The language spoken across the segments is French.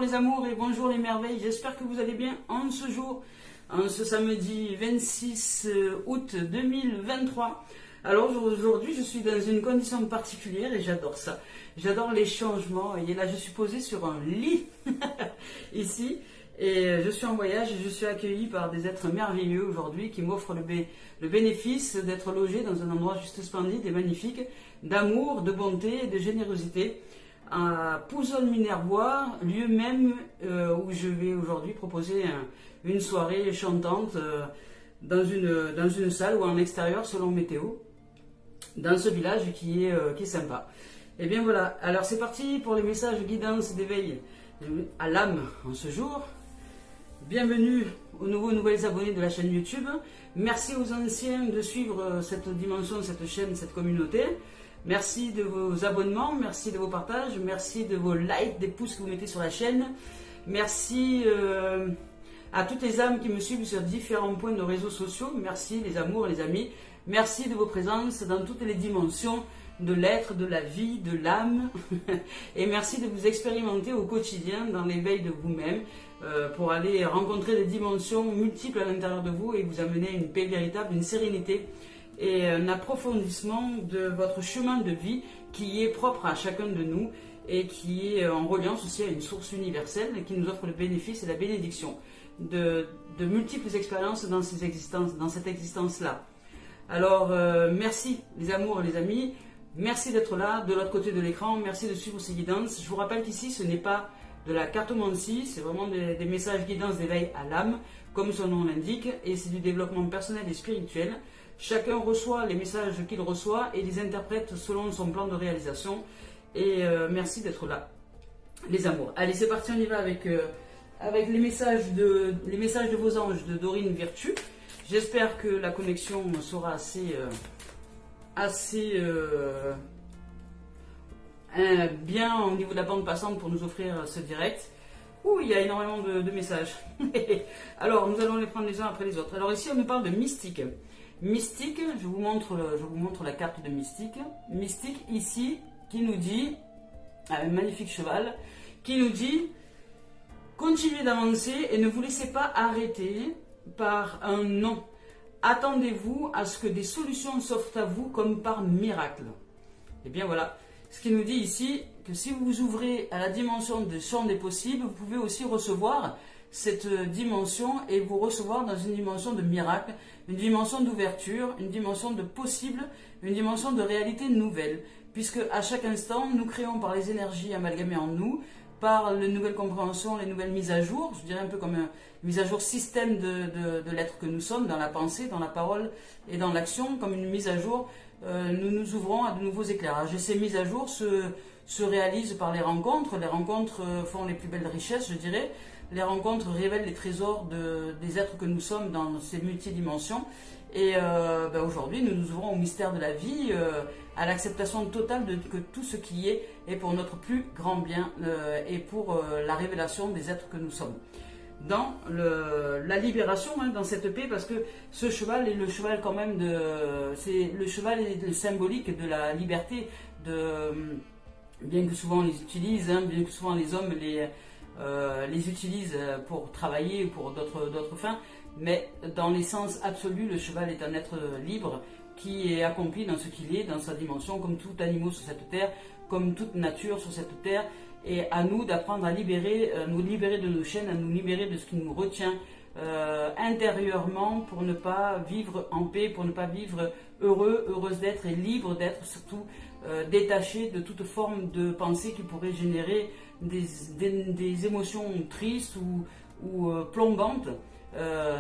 les amours et bonjour les merveilles, j'espère que vous allez bien en ce jour, en ce samedi 26 août 2023. Alors aujourd'hui je suis dans une condition particulière et j'adore ça, j'adore les changements et là je suis posée sur un lit ici et je suis en voyage et je suis accueillie par des êtres merveilleux aujourd'hui qui m'offrent le bénéfice d'être logée dans un endroit juste splendide et magnifique, d'amour, de bonté et de générosité. À Pouzol-Minervois, lieu même où je vais aujourd'hui proposer une soirée chantante dans une salle ou en extérieur selon météo, dans ce village qui est sympa. Et bien voilà, alors c'est parti pour les messages guidance d'éveil à l'âme en ce jour. Bienvenue aux nouvelles abonnés de la chaîne YouTube. Merci aux anciens de suivre cette dimension, cette chaîne, cette communauté. Merci de vos abonnements, merci de vos partages, merci de vos likes, des pouces que vous mettez sur la chaîne. Merci à toutes les âmes qui me suivent sur différents points de réseaux sociaux. Merci les amours, les amis. Merci de vos présences dans toutes les dimensions de l'être, de la vie, de l'âme. Et merci de vous expérimenter au quotidien dans l'éveil de vous-même pour aller rencontrer des dimensions multiples à l'intérieur de vous et vous amener une paix véritable, une sérénité et un approfondissement de votre chemin de vie qui est propre à chacun de nous et qui est en reliance aussi à une source universelle qui nous offre le bénéfice et la bénédiction de multiples expériences dans cette existence-là. Alors, merci les amours et les amis, merci d'être là, de l'autre côté de l'écran, merci de suivre ces guidances. Je vous rappelle qu'ici, ce n'est pas de la cartomancie, c'est vraiment des messages guidance d'éveil à l'âme, comme son nom l'indique, et c'est du développement personnel et spirituel. Chacun reçoit les messages qu'il reçoit et les interprète selon son plan de réalisation. Et merci d'être là, les amours. Allez, c'est parti, on y va avec les messages de vos anges de Dorine Virtue. J'espère que la connexion sera assez bien au niveau de la bande passante pour nous offrir ce direct. Ouh, il y a énormément de messages. Alors, nous allons les prendre les uns après les autres. Alors ici, on nous parle de mystique. Mystique, je vous montre la carte de Mystique. Mystique ici, qui nous dit, un magnifique cheval, qui nous dit, continuez d'avancer et ne vous laissez pas arrêter par un non. Attendez-vous à ce que des solutions s'offrent à vous comme par miracle. Et bien voilà, ce qui nous dit ici, que si vous vous ouvrez à la dimension du champ des possibles, vous pouvez aussi recevoir cette dimension et vous recevoir dans une dimension de miracle, une dimension d'ouverture, une dimension de possible, une dimension de réalité nouvelle. Puisque à chaque instant, nous créons par les énergies amalgamées en nous, par les nouvelles compréhensions, les nouvelles mises à jour, je dirais un peu comme une mise à jour système de l'être que nous sommes, dans la pensée, dans la parole et dans l'action, comme une mise à jour, nous nous ouvrons à de nouveaux éclairages. Et ces mises à jour se réalisent par les rencontres font les plus belles richesses, je dirais. Les rencontres révèlent les trésors des êtres que nous sommes dans ces multidimensions. Et aujourd'hui, nous nous ouvrons au mystère de la vie, à l'acceptation totale que tout ce qui est pour notre plus grand bien et pour la révélation des êtres que nous sommes. Dans la libération, hein, dans cette paix, parce que ce cheval est le cheval quand même le cheval est le symbolique de la liberté, bien que souvent on les utilise, hein, bien que souvent les hommes les utilisent pour travailler ou pour d'autres fins, mais dans l'essence absolue, le cheval est un être libre qui est accompli dans ce qu'il est, dans sa dimension, comme tout animal sur cette terre, comme toute nature sur cette terre, et à nous d'apprendre à nous libérer de nos chaînes, à nous libérer de ce qui nous retient intérieurement pour ne pas vivre en paix, pour ne pas vivre heureuse d'être et libre d'être, surtout détaché de toute forme de pensée qui pourrait générer des émotions tristes ou plombantes.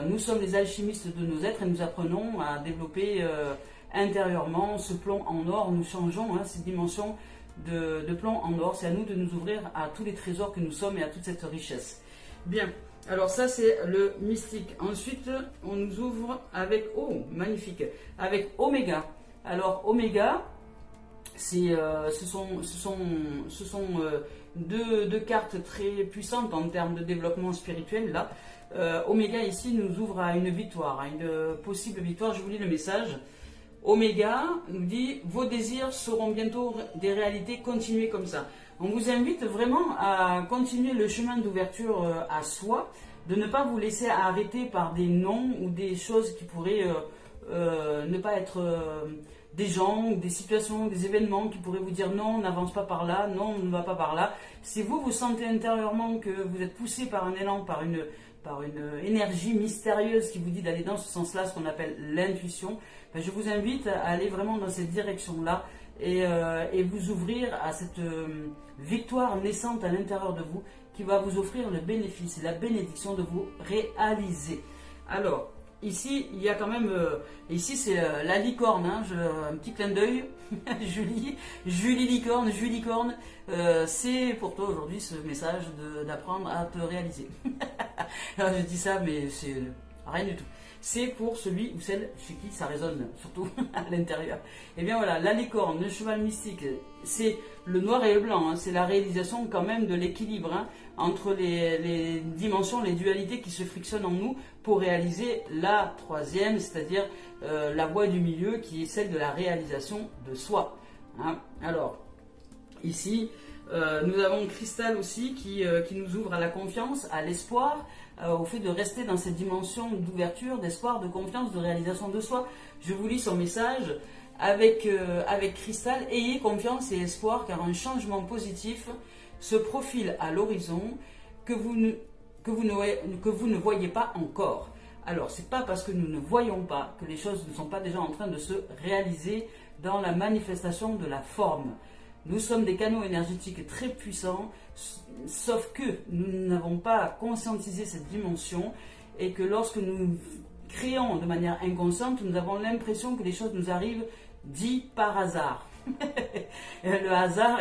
Nous sommes les alchimistes de nos êtres et nous apprenons à développer intérieurement ce plomb en or. Nous changeons cette dimension de plomb en or. C'est à nous de nous ouvrir à tous les trésors que nous sommes et à toute cette richesse. Bien, alors ça c'est le mystique. Ensuite, on nous ouvre avec, oh magnifique, avec Oméga. Alors Oméga, ce sont deux cartes très puissantes en termes de développement spirituel là. Oméga ici nous ouvre à une victoire, à une possible victoire. Je vous lis le message. Oméga nous dit: vos désirs seront bientôt des réalités, continuez comme ça. On vous invite vraiment à continuer le chemin d'ouverture à soi, de ne pas vous laisser arrêter par des noms ou des choses qui pourraient ne pas être des gens, des situations, des événements qui pourraient vous dire non, on n'avance pas par là, non, on ne va pas par là. Si vous vous sentez intérieurement que vous êtes poussé par un élan, par une énergie mystérieuse qui vous dit d'aller dans ce sens-là, ce qu'on appelle l'intuition, ben je vous invite à aller vraiment dans cette direction-là et vous ouvrir à cette victoire naissante à l'intérieur de vous qui va vous offrir le bénéfice et la bénédiction de vous réaliser. Alors, ici, il y a quand même, ici c'est la licorne, hein, un petit clin d'œil, Julie Licorne, c'est pour toi aujourd'hui ce message d'apprendre à te réaliser. Alors, je dis ça, mais c'est rien du tout. C'est pour celui ou celle chez qui ça résonne, surtout à l'intérieur. Et bien voilà, la licorne, le cheval mystique, c'est le noir et le blanc, hein, c'est la réalisation quand même de l'équilibre hein, entre les dimensions, les dualités qui se frictionnent en nous pour réaliser la troisième, c'est-à-dire la voie du milieu qui est celle de la réalisation de soi. Hein. Alors, ici, nous avons Cristal aussi qui nous ouvre à la confiance, à l'espoir, au fait de rester dans cette dimension d'ouverture, d'espoir, de confiance, de réalisation de soi. Je vous lis son message avec Cristal. Ayez confiance et espoir car un changement positif se profile à l'horizon que vous ne voyez pas encore. Alors, c'est pas parce que nous ne voyons pas que les choses ne sont pas déjà en train de se réaliser dans la manifestation de la forme. Nous sommes des canaux énergétiques très puissants, sauf que nous n'avons pas conscientisé cette dimension et que lorsque nous créons de manière inconsciente, nous avons l'impression que les choses nous arrivent dit par hasard. Le hasard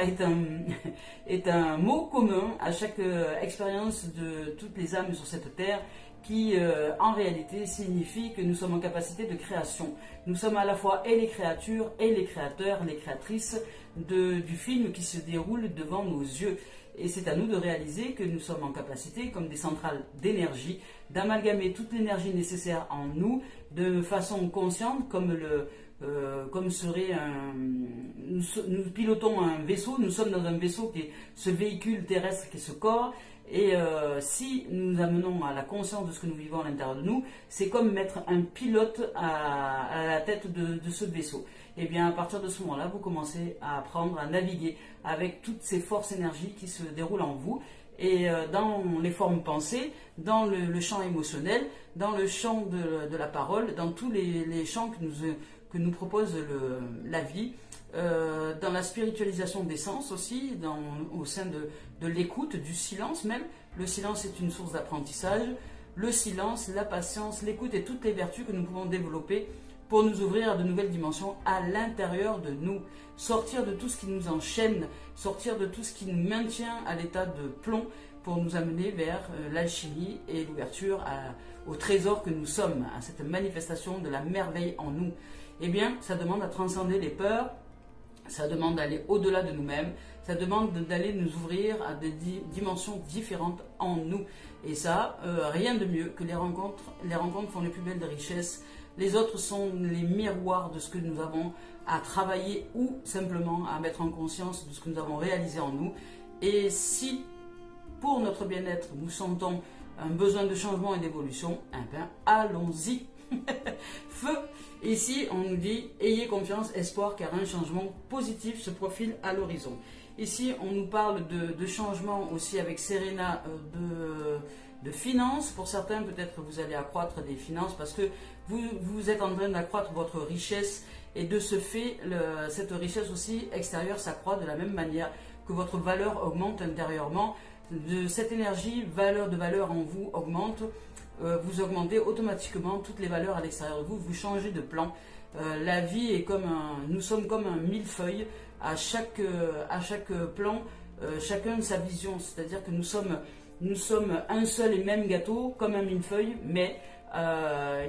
est un mot commun à chaque expérience de toutes les âmes sur cette terre qui en réalité signifie que nous sommes en capacité de création. Nous sommes à la fois et les créatures et les créateurs, les créatrices du film qui se déroule devant nos yeux. Et c'est à nous de réaliser que nous sommes en capacité, comme des centrales d'énergie, d'amalgamer toute l'énergie nécessaire en nous de façon consciente, comme serait nous pilotons un vaisseau, nous sommes dans un vaisseau qui est ce véhicule terrestre qui est ce corps. Et si nous amenons à la conscience de ce que nous vivons à l'intérieur de nous, c'est comme mettre un pilote à la tête de ce vaisseau. Et bien à partir de ce moment-là, vous commencez à apprendre à naviguer avec toutes ces forces énergies qui se déroulent en vous. Et dans les formes pensées, dans le champ émotionnel, dans le champ de la parole, dans tous les champs que nous propose la vie, dans la spiritualisation des sens aussi, au sein de l'écoute, du silence même. Le silence est une source d'apprentissage. Le silence, la patience, l'écoute et toutes les vertus que nous pouvons développer pour nous ouvrir à de nouvelles dimensions à l'intérieur de nous. Sortir de tout ce qui nous enchaîne, sortir de tout ce qui nous maintient à l'état de plomb pour nous amener vers l'alchimie et l'ouverture au trésor que nous sommes, à cette manifestation de la merveille en nous. Eh bien, ça demande à transcender les peurs, ça demande d'aller au-delà de nous-mêmes, ça demande d'aller nous ouvrir à des dimensions différentes en nous. Et ça, rien de mieux que les rencontres. Les rencontres font les plus belles de richesses. Les autres sont les miroirs de ce que nous avons à travailler ou simplement à mettre en conscience de ce que nous avons réalisé en nous. Et si, pour notre bien-être, nous sentons un besoin de changement et d'évolution, eh bien, allons-y. Feu. Ici, on nous dit ayez confiance, espoir, car un changement positif se profile à l'horizon. Ici, on nous parle de changement aussi avec Serena de finances. Pour certains, peut-être que vous allez accroître des finances parce que vous êtes en train d'accroître votre richesse et de ce fait, cette richesse aussi extérieure s'accroît de la même manière que votre valeur augmente intérieurement. Cette énergie, valeur en vous augmente. Vous augmentez automatiquement toutes les valeurs à l'extérieur de vous, vous changez de plan. La vie est nous sommes comme un millefeuille, à chaque plan, chacun sa vision, c'est-à-dire que nous sommes un seul et même gâteau, comme un millefeuille, mais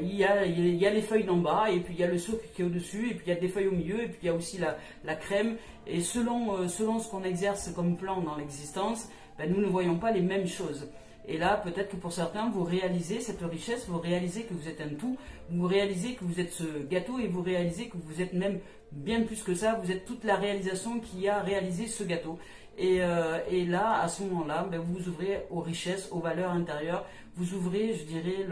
il y a les feuilles d'en bas, et puis il y a le sucre qui est au-dessus, et puis il y a des feuilles au milieu, et puis il y a aussi la crème, et selon ce qu'on exerce comme plan dans l'existence, ben, nous ne voyons pas les mêmes choses. Et là, peut-être que pour certains, vous réalisez cette richesse, vous réalisez que vous êtes un tout, vous réalisez que vous êtes ce gâteau et vous réalisez que vous êtes même bien plus que ça, vous êtes toute la réalisation qui a réalisé ce gâteau. Et là, à ce moment-là, ben, vous vous ouvrez aux richesses, aux valeurs intérieures. Vous ouvrez, je dirais,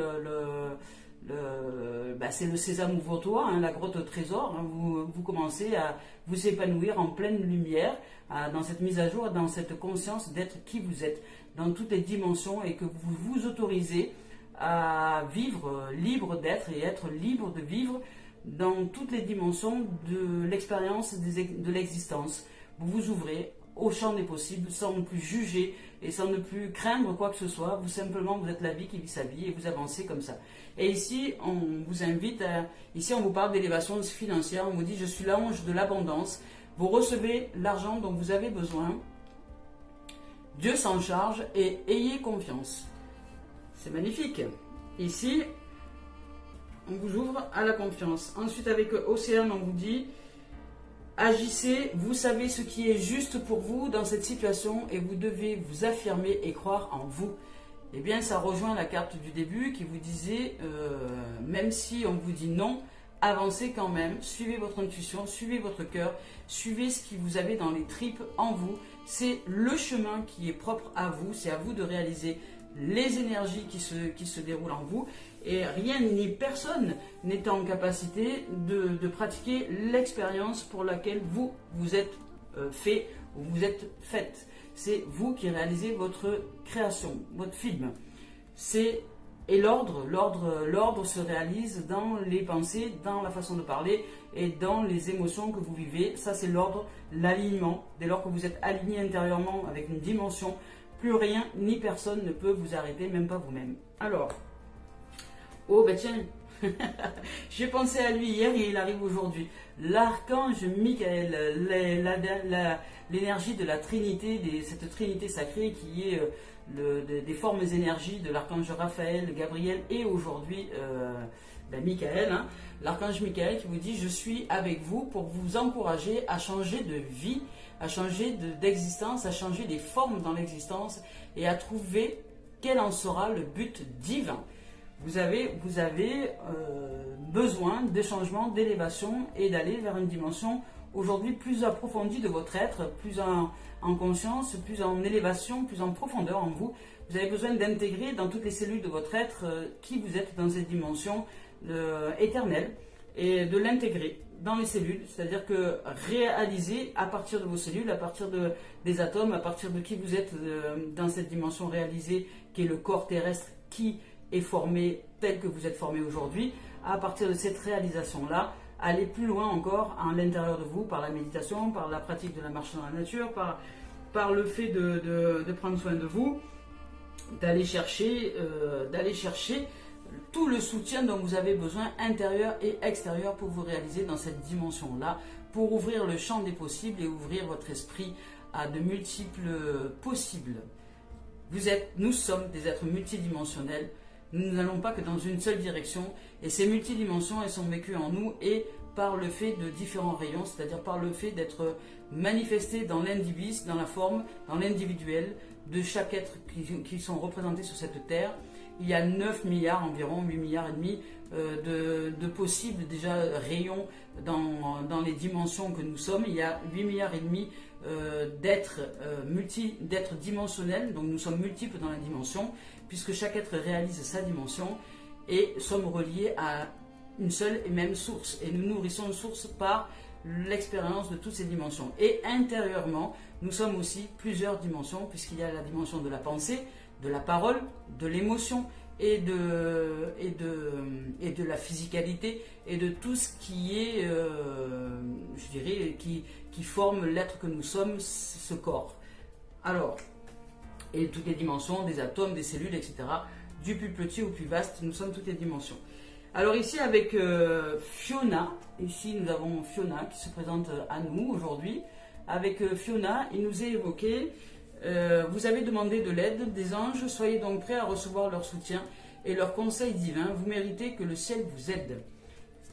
c'est le sésame ouvre toi, hein, la grotte au trésor. Hein. Vous commencez à vous épanouir en pleine lumière, dans cette mise à jour, dans cette conscience d'être qui vous êtes, dans toutes les dimensions, et que vous vous autorisez à vivre libre d'être et être libre de vivre dans toutes les dimensions de l'expérience de l'existence. Vous vous ouvrez au champ des possibles sans ne plus juger et sans ne plus craindre quoi que ce soit. Vous simplement, vous êtes la vie qui vit sa vie et vous avancez comme ça. Et ici, on vous invite ici on vous parle d'élévation financière. On vous dit, je suis l'ange de l'abondance. Vous recevez l'argent dont vous avez besoin. Dieu s'en charge et ayez confiance. C'est magnifique. Ici, on vous ouvre à la confiance. Ensuite, avec Océane, on vous dit, agissez, vous savez ce qui est juste pour vous dans cette situation et vous devez vous affirmer et croire en vous. Eh bien, ça rejoint la carte du début qui vous disait, même si on vous dit non, avancez quand même, suivez votre intuition, suivez votre cœur, suivez ce que vous avez dans les tripes en vous. C'est le chemin qui est propre à vous, c'est à vous de réaliser les énergies qui se déroulent en vous. Et rien ni personne n'est en capacité de pratiquer l'expérience pour laquelle vous êtes fait ou vous êtes faite. C'est vous qui réalisez votre création, votre film. Et l'ordre se réalise dans les pensées, dans la façon de parler et dans les émotions que vous vivez. Ça, c'est l'ordre, l'alignement. Dès lors que vous êtes aligné intérieurement avec une dimension, plus rien ni personne ne peut vous arrêter, même pas vous-même. Alors, oh ben tiens, j'ai pensé à lui hier et il arrive aujourd'hui. L'archange Michael, l'énergie de la Trinité, cette Trinité sacrée qui est des formes énergies de l'archange Raphaël, Gabriel et aujourd'hui Michael. Hein. L'archange Michael qui vous dit, je suis avec vous pour vous encourager à changer de vie, à changer d'existence, à changer des formes dans l'existence et à trouver quel en sera le but divin. Vous avez besoin de changement, d'élévation et d'aller vers une dimension aujourd'hui plus approfondie de votre être, plus en conscience, plus en élévation, plus en profondeur en vous. Vous avez besoin d'intégrer dans toutes les cellules de votre être qui vous êtes dans cette dimension éternelle et de l'intégrer dans les cellules, c'est-à-dire que réaliser à partir de vos cellules, à partir des atomes, à partir de qui vous êtes dans cette dimension réalisée qui est le corps terrestre qui est formé tel que vous êtes formé aujourd'hui, à partir de cette réalisation-là, aller plus loin encore à l'intérieur de vous, par la méditation, par la pratique de la marche dans la nature, par le fait de prendre soin de vous, d'aller chercher tout le soutien dont vous avez besoin, intérieur et extérieur, pour vous réaliser dans cette dimension-là, pour ouvrir le champ des possibles et ouvrir votre esprit à de multiples possibles. Nous sommes des êtres multidimensionnels. Nous n'allons pas que dans une seule direction, et ces multidimensions, elles sont vécues en nous et par le fait de différents rayons, c'est-à-dire par le fait d'être manifestés dans l'individu, dans la forme, dans l'individuel de chaque être qui sont représentés sur cette terre. Il y a 9 milliards environ, 8 milliards et demi de possibles déjà rayons dans les dimensions que nous sommes. Il y a 8 milliards et demi d'êtres dimensionnels, donc nous sommes multiples dans la dimension, puisque chaque être réalise sa dimension et sommes reliés à une seule et même source. Et nous nourrissons une source par l'expérience de toutes ces dimensions. Et intérieurement, nous sommes aussi plusieurs dimensions, puisqu'il y a la dimension de la pensée, de la parole, de l'émotion et de la physicalité et de tout ce qui est, je dirais, qui forme l'être que nous sommes, ce corps. Alors, et toutes les dimensions, des atomes, des cellules, etc. Du plus petit au plus vaste, nous sommes toutes les dimensions. Alors ici avec Fiona, ici nous avons Fiona qui se présente à nous aujourd'hui. Avec Fiona, il nous est évoqué, vous avez demandé de l'aide des anges, soyez donc prêts à recevoir leur soutien et leur conseil divin, vous méritez que le ciel vous aide.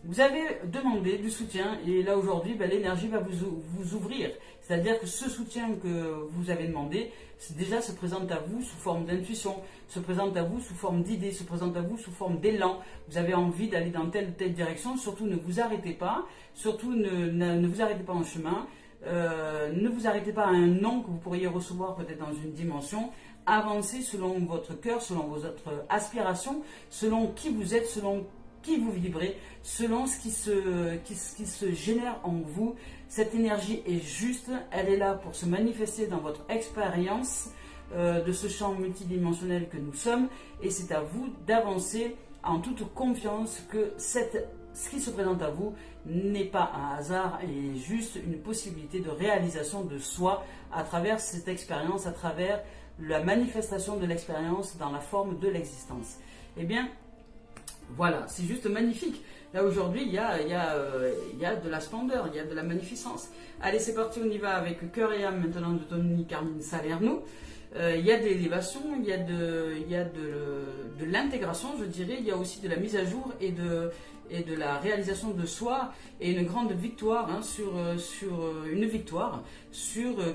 Vous avez demandé du soutien et là aujourd'hui, l'énergie va vous ouvrir. C'est-à-dire que ce soutien que vous avez demandé, déjà se présente à vous sous forme d'intuition, se présente à vous sous forme d'idées, se présente à vous sous forme d'élan. Vous avez envie d'aller dans telle ou telle direction, surtout ne vous arrêtez pas, surtout ne vous arrêtez pas en chemin. Ne vous arrêtez pas à un non que vous pourriez recevoir peut-être dans une dimension. Avancez selon votre cœur, selon vos autres aspirations, selon qui vous êtes, selon qui vous vibrez, selon ce qui se génère en vous. Cette énergie est juste, elle est là pour se manifester dans votre expérience de ce champ multidimensionnel que nous sommes, et c'est à vous d'avancer en toute confiance que ce qui se présente à vous n'est pas un hasard et juste une possibilité de réalisation de soi à travers cette expérience, à travers la manifestation de l'expérience dans la forme de l'existence. Eh bien, voilà, c'est juste magnifique. Là aujourd'hui, il y a de la splendeur, il y a de la magnificence. Allez, c'est parti, on y va avec Cœur et âme maintenant de Tony Carmine Salerno. Il y a de l'élévation, il y a de l'intégration, je dirais. Il y a aussi de la mise à jour et de la réalisation de soi et une grande victoire sur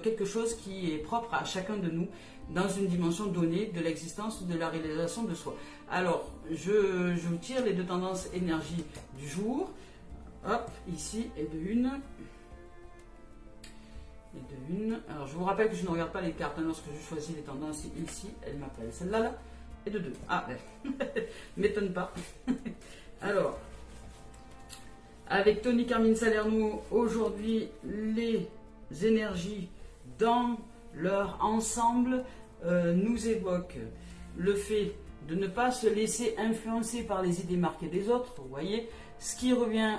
quelque chose qui est propre à chacun de nous dans une dimension donnée de l'existence ou de la réalisation de soi. Alors, je vous tire les deux tendances énergie du jour. Hop, ici, et de une. Alors, je vous rappelle que je ne regarde pas les cartes lorsque je choisis les tendances. Ici, elle m'appelle. Celle-là, là, et de deux. Ah, m'étonne pas. Alors, avec Tony Carmine Salerno, aujourd'hui, les énergies dans leur ensemble nous évoquent le fait de ne pas se laisser influencer par les idées marquées des autres. Vous voyez, ce qui revient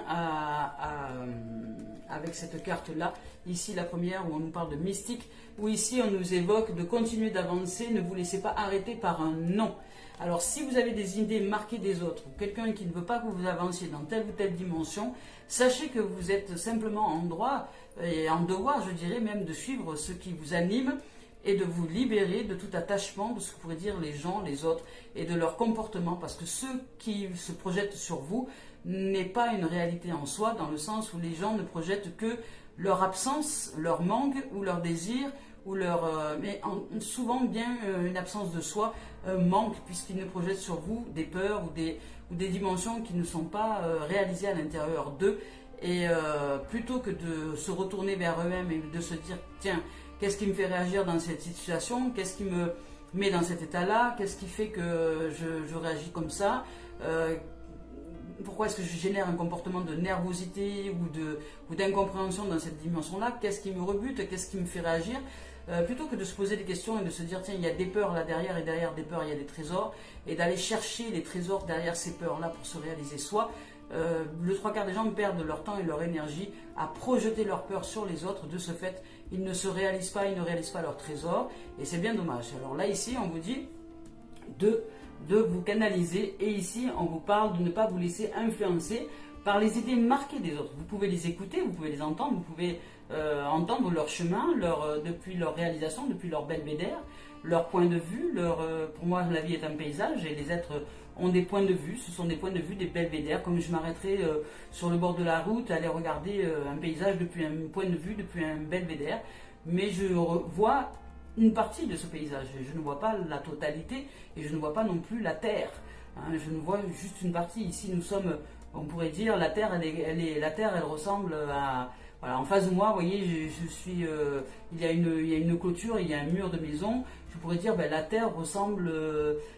avec cette carte-là, ici la première où on nous parle de mystique, où ici on nous évoque de continuer d'avancer, ne vous laissez pas arrêter par un non. Alors si vous avez des idées marquées des autres, ou quelqu'un qui ne veut pas que vous avanciez dans telle ou telle dimension, sachez que vous êtes simplement en droit et en devoir, je dirais même, de suivre ce qui vous anime et de vous libérer de tout attachement de ce que pourraient dire les gens, les autres, et de leur comportement, parce que ce qui se projette sur vous n'est pas une réalité en soi, dans le sens où les gens ne projettent que leur absence, leur manque ou leur désir, ou souvent bien une absence de soi, manque, puisqu'ils ne projettent sur vous des peurs ou des dimensions qui ne sont pas réalisées à l'intérieur d'eux. Et plutôt que de se retourner vers eux-mêmes et de se dire, tiens, qu'est-ce qui me fait réagir dans cette situation, qu'est-ce qui me met dans cet état-là, qu'est-ce qui fait que je réagis comme ça, pourquoi est-ce que je génère un comportement de nervosité ou d'incompréhension dans cette dimension-là, qu'est-ce qui me rebute, qu'est-ce qui me fait réagir, plutôt que de se poser des questions et de se dire, tiens, il y a des peurs là derrière, et derrière des peurs, il y a des trésors, et d'aller chercher les trésors derrière ces peurs-là pour se réaliser soi. Le trois quarts des gens perdent leur temps et leur énergie à projeter leur peur sur les autres. De ce fait, ils ne se réalisent pas, ils ne réalisent pas leur trésor, et c'est bien dommage. Alors là, ici, on vous dit de vous canaliser, et ici, on vous parle de ne pas vous laisser influencer par les idées marquées des autres. Vous pouvez les écouter, vous pouvez les entendre, vous pouvez entendre leur chemin, depuis leur réalisation, depuis leur belvédère, leur point de vue. Pour moi, la vie est un paysage, et les êtres ont des points de vue. Ce sont des points de vue, des belvédères, comme je m'arrêterai sur le bord de la route, aller regarder un paysage depuis un point de vue, depuis un belvédère, mais je vois une partie de ce paysage, je ne vois pas la totalité, et je ne vois pas non plus la terre, je ne vois juste une partie. Ici nous sommes, on pourrait dire, la terre elle ressemble à, voilà, en face de moi, vous voyez, il y a une clôture, il y a un mur de maison. Je pourrais dire, la terre ressemble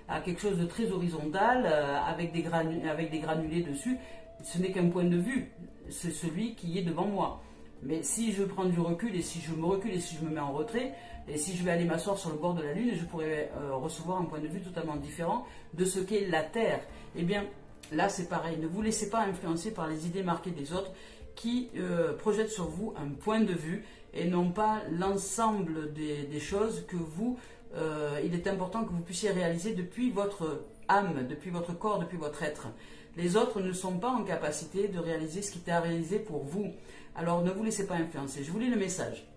à quelque chose de très horizontal, avec des granulés dessus. Ce n'est qu'un point de vue, c'est celui qui est devant moi. Mais si je prends du recul, et si je me recule, et si je me mets en retrait, et si je vais aller m'asseoir sur le bord de la Lune, je pourrais recevoir un point de vue totalement différent de ce qu'est la Terre. Eh bien, là c'est pareil, ne vous laissez pas influencer par les idées marquées des autres qui projettent sur vous un point de vue et non pas l'ensemble des choses que il est important que vous puissiez réaliser depuis votre âme, depuis votre corps, depuis votre être. Les autres ne sont pas en capacité de réaliser ce qui est à réaliser pour vous. Alors ne vous laissez pas influencer. Je vous lis le message.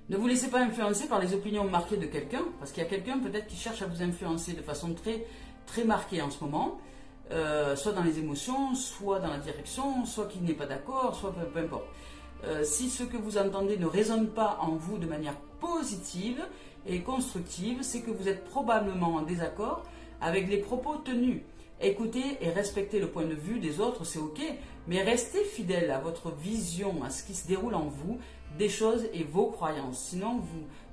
Ne vous laissez pas influencer par les opinions marquées de quelqu'un, parce qu'il y a quelqu'un peut-être qui cherche à vous influencer de façon très, très marquée en ce moment, soit dans les émotions, soit dans la direction, soit qui n'est pas d'accord, soit peu importe. Si ce que vous entendez ne résonne pas en vous de manière positive et constructive, c'est que vous êtes probablement en désaccord avec les propos tenus. Écoutez et respectez le point de vue des autres, c'est ok, mais restez fidèle à votre vision, à ce qui se déroule en vous, des choses et vos croyances. Sinon,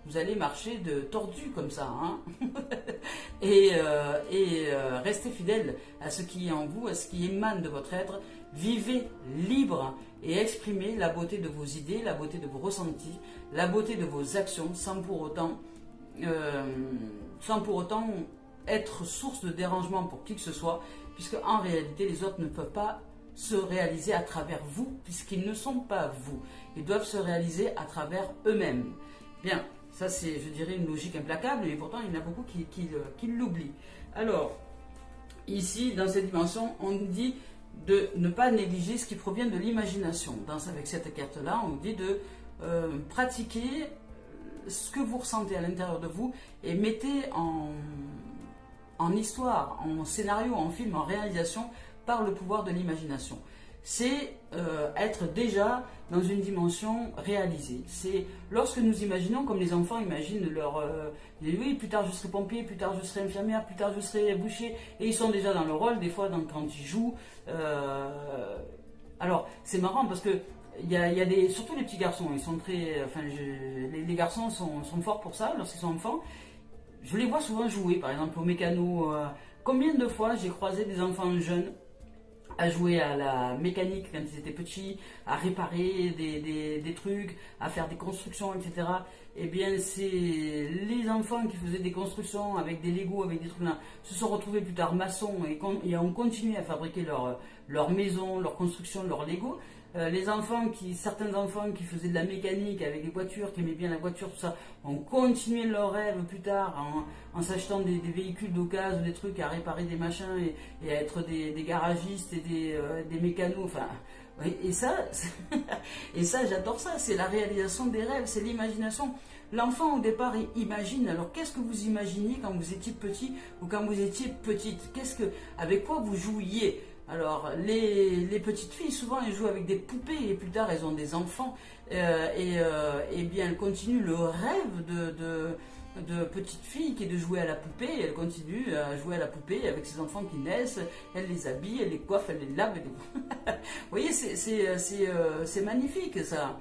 vous allez marcher de tordu comme ça. Hein. et restez fidèle à ce qui est en vous, à ce qui émane de votre être. Vivez libre et exprimez la beauté de vos idées, la beauté de vos ressentis, la beauté de vos actions sans pour autant être source de dérangement pour qui que ce soit, puisque en réalité les autres ne peuvent pas se réaliser à travers vous, puisqu'ils ne sont pas vous. Ils doivent se réaliser à travers eux-mêmes. Bien, ça c'est, je dirais, une logique implacable, et pourtant il y en a beaucoup qui l'oublient. Alors, ici, dans cette dimension, on nous dit de ne pas négliger ce qui provient de l'imagination. Avec cette carte-là, on nous dit de pratiquer ce que vous ressentez à l'intérieur de vous et mettez en histoire, en scénario, en film, en réalisation par le pouvoir de l'imagination. C'est être déjà dans une dimension réalisée. C'est lorsque nous imaginons, comme les enfants imaginent oui, plus tard je serai pompier, plus tard je serai infirmière, plus tard je serai boucher, et ils sont déjà dans le rôle, des fois quand ils jouent. Alors, c'est marrant parce que surtout les petits garçons, ils sont très, les garçons sont forts pour ça lorsqu'ils sont enfants. Je les vois souvent jouer, par exemple au mécano. Combien de fois j'ai croisé des enfants jeunes à jouer à la mécanique quand ils étaient petits, à réparer des trucs, à faire des constructions, etc. Eh bien, c'est les enfants qui faisaient des constructions avec des Lego, avec des trucs là, se sont retrouvés plus tard maçons et ont continué à fabriquer leur maison, leur construction, leur Lego. Certains enfants qui faisaient de la mécanique avec des voitures, qui aimaient bien la voiture, tout ça, ont continué leur rêve plus tard en s'achetant des véhicules d'occasion, des trucs à réparer des machins et à être des garagistes et des mécanos. Enfin, et ça, j'adore ça. C'est la réalisation des rêves, c'est l'imagination. L'enfant au départ il imagine. Alors qu'est-ce que vous imaginiez quand vous étiez petit ou quand vous étiez petite? Avec quoi vous jouiez? Alors, les petites filles, souvent, elles jouent avec des poupées et plus tard, elles ont des enfants. Et bien, elles continuent le rêve de petite fille qui est de jouer à la poupée. Elle continue à jouer à la poupée avec ses enfants qui naissent. Elle les habille, elle les coiffe, elle les lave. Vous voyez, c'est magnifique, ça.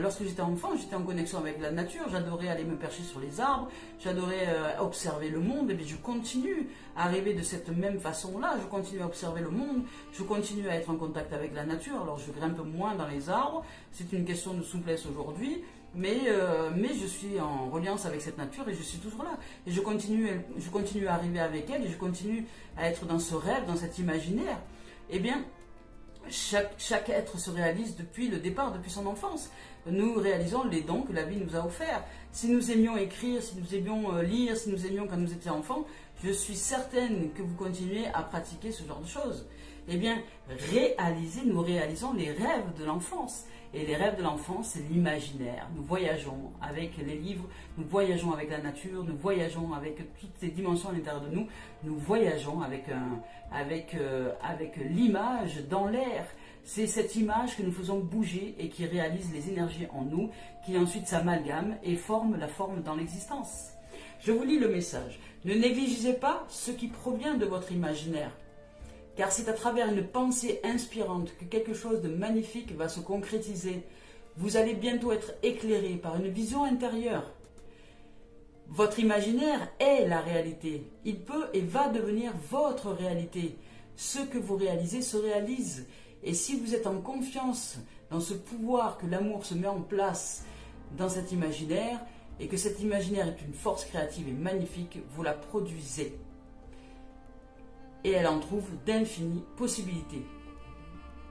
Lorsque j'étais enfant, j'étais en connexion avec la nature, j'adorais aller me percher sur les arbres, j'adorais observer le monde, et bien je continue à rêver de cette même façon-là, je continue à observer le monde, je continue à être en contact avec la nature, alors je grimpe moins dans les arbres, c'est une question de souplesse aujourd'hui, mais je suis en reliance avec cette nature et je suis toujours là, et je continue à arriver avec elle, et je continue à être dans ce rêve, dans cet imaginaire. Eh bien, chaque être se réalise depuis le départ, depuis son enfance. Nous réalisons les dons que la vie nous a offerts. Si nous aimions écrire, si nous aimions lire, si nous aimions quand nous étions enfants, je suis certaine que vous continuez à pratiquer ce genre de choses. Eh bien, nous réalisons les rêves de l'enfance. Et les rêves de l'enfance, c'est l'imaginaire. Nous voyageons avec les livres, nous voyageons avec la nature, nous voyageons avec toutes ces dimensions à l'intérieur de nous. Nous voyageons avec l'image dans l'air. C'est cette image que nous faisons bouger et qui réalise les énergies en nous, qui ensuite s'amalgament et forment la forme dans l'existence. Je vous lis le message. Ne négligez pas ce qui provient de votre imaginaire. Car c'est à travers une pensée inspirante que quelque chose de magnifique va se concrétiser. Vous allez bientôt être éclairé par une vision intérieure. Votre imaginaire est la réalité. Il peut et va devenir votre réalité. Ce que vous réalisez se réalise. Et si vous êtes en confiance dans ce pouvoir que l'amour se met en place dans cet imaginaire, et que cet imaginaire est une force créative et magnifique, vous la produisez. Et elle en trouve d'infinies possibilités.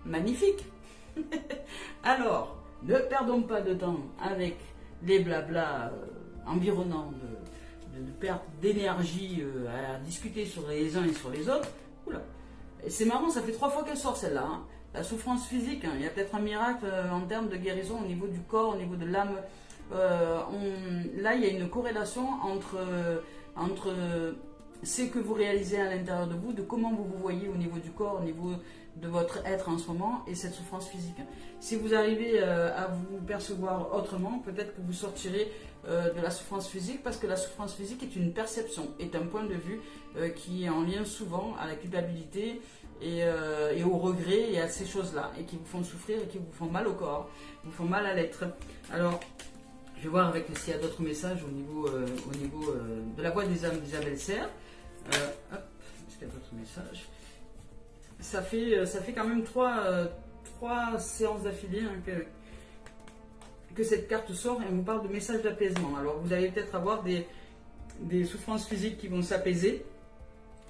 Magnifique. Alors, ne perdons pas de temps avec les blablas environnants de perte d'énergie à discuter sur les uns et sur les autres. Oula. Et c'est marrant, ça fait 3 fois qu'elle sort celle-là. Hein. La souffrance physique, hein. Il y a peut-être un miracle en termes de guérison au niveau du corps, au niveau de l'âme. Là, il y a une corrélation entre c'est que vous réalisez à l'intérieur de vous, de comment vous vous voyez au niveau du corps, au niveau de votre être en ce moment, et cette souffrance physique. Si vous arrivez à vous percevoir autrement, peut-être que vous sortirez de la souffrance physique, parce que la souffrance physique est une perception, est un point de vue qui est en lien souvent à la culpabilité et au regret et à ces choses-là, et qui vous font souffrir et qui vous font mal au corps, vous font mal à l'être. Alors, je vais voir avec s'il y a d'autres messages au niveau de la voix d'Isabelle Serre. Est-ce qu'il y a d'autres messages? Ça fait quand même trois séances d'affilée que cette carte sort et on vous parle de messages d'apaisement. Alors vous allez peut-être avoir des souffrances physiques qui vont s'apaiser,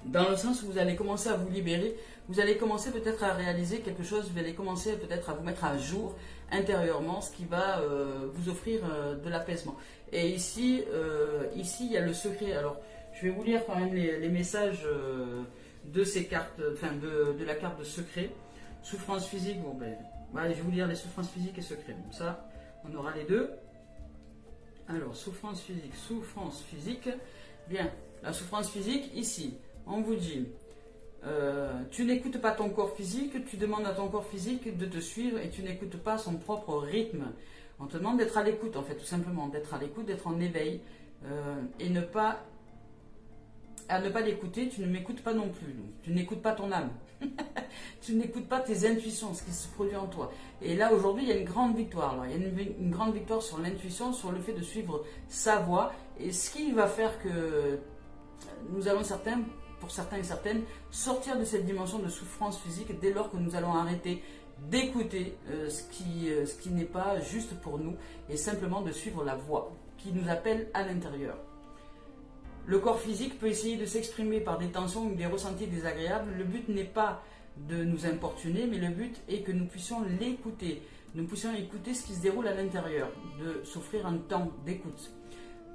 dans le sens où vous allez commencer à vous libérer, vous allez commencer peut-être à réaliser quelque chose, vous allez commencer peut-être à vous mettre à jour intérieurement, ce qui va vous offrir de l'apaisement. Et ici, il y a le secret. Alors je vais vous lire quand même les messages de ces cartes, enfin de la carte de secret. Souffrance physique, bon ben, allez, je vais vous lire les souffrances physiques et secrets. Comme ça, on aura les deux. Alors, souffrance physique. Bien, la souffrance physique, ici, on vous dit, tu n'écoutes pas ton corps physique, tu demandes à ton corps physique de te suivre et tu n'écoutes pas son propre rythme. On te demande d'être à l'écoute, en fait, tout simplement, d'être à l'écoute, d'être en éveil et à ne pas l'écouter, tu ne m'écoutes pas non plus. Donc, tu n'écoutes pas ton âme. Tu n'écoutes pas tes intuitions, ce qui se produit en toi. Et là, aujourd'hui, il y a une grande victoire. Alors, il y a une grande victoire sur l'intuition, sur le fait de suivre sa voie. Et ce qui va faire que nous allons pour certains et certaines, sortir de cette dimension de souffrance physique dès lors que nous allons arrêter d'écouter ce qui n'est pas juste pour nous et simplement de suivre la voie qui nous appelle à l'intérieur. Le corps physique peut essayer de s'exprimer par des tensions ou des ressentis désagréables. Le but n'est pas de nous importuner, mais le but est que nous puissions l'écouter. Nous puissions écouter ce qui se déroule à l'intérieur, de s'offrir un temps d'écoute.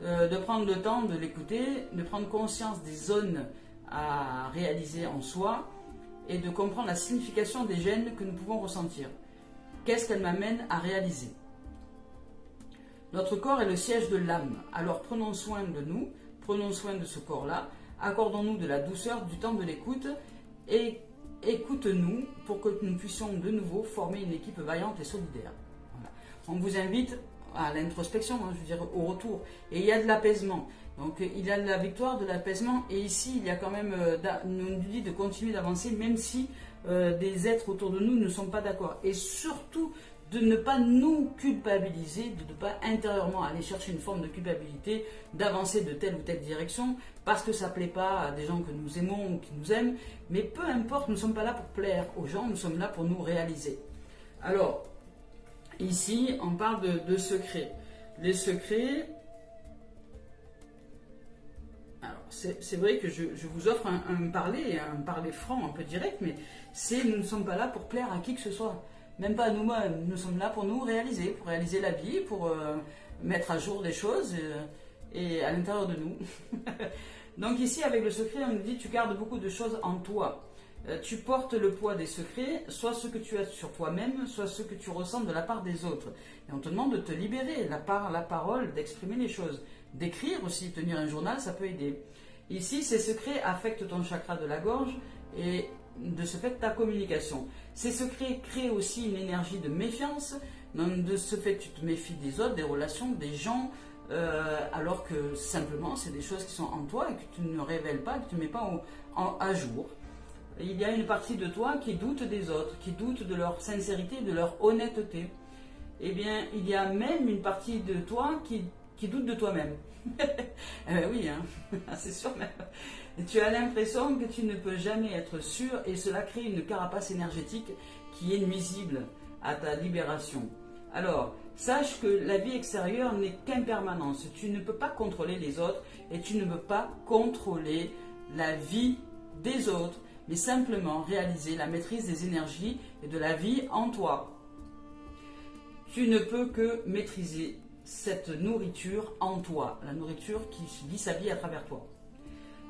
De prendre le temps de l'écouter, de prendre conscience des zones à réaliser en soi et de comprendre la signification des gènes que nous pouvons ressentir. Qu'est-ce qu'elle m'amène à réaliser? Notre corps est le siège de l'âme, alors prenons soin de nous. Prenons soin de ce corps-là, accordons-nous de la douceur, du temps de l'écoute et écoute-nous pour que nous puissions de nouveau former une équipe vaillante et solidaire. Voilà. On vous invite à l'introspection, je veux dire au retour. Et il y a de l'apaisement. Donc il y a de la victoire, de l'apaisement. Et ici, il y a quand même, on nous dit de continuer d'avancer même si des êtres autour de nous ne sont pas d'accord. Et surtout, de ne pas nous culpabiliser, de ne pas intérieurement aller chercher une forme de culpabilité, d'avancer de telle ou telle direction, parce que ça ne plaît pas à des gens que nous aimons ou qui nous aiment, mais peu importe, nous ne sommes pas là pour plaire aux gens, nous sommes là pour nous réaliser. Alors, ici, on parle de secrets. Les secrets, alors c'est vrai que je vous offre un parler franc, un peu direct, mais nous ne sommes pas là pour plaire à qui que ce soit. Même pas à nous-mêmes, nous sommes là pour nous réaliser, pour réaliser la vie, pour mettre à jour des choses et à l'intérieur de nous. Donc ici, avec le secret, on nous dit tu gardes beaucoup de choses en toi. Tu portes le poids des secrets, soit ce que tu as sur toi-même, soit ce que tu ressens de la part des autres. Et on te demande de te libérer, la parole, d'exprimer les choses. D'écrire aussi, tenir un journal, ça peut aider. Ici, ces secrets affectent ton chakra de la gorge et de ce fait ta communication. Ces secrets créent aussi une énergie de méfiance. Donc, de ce fait, tu te méfies des autres, des relations, des gens, alors que simplement, c'est des choses qui sont en toi et que tu ne révèles pas, que tu ne mets pas à jour. Il y a une partie de toi qui doute des autres, qui doute de leur sincérité, de leur honnêteté. Eh bien, il y a même une partie de toi qui doute de toi-même. Oui, hein, c'est sûr même. Tu as l'impression que tu ne peux jamais être sûr et cela crée une carapace énergétique qui est nuisible à ta libération. Alors, sache que la vie extérieure n'est qu'impermanence. Tu ne peux pas contrôler les autres et tu ne peux pas contrôler la vie des autres, mais simplement réaliser la maîtrise des énergies et de la vie en toi. Tu ne peux que maîtriser cette nourriture en toi, la nourriture qui vit sa vie à travers toi.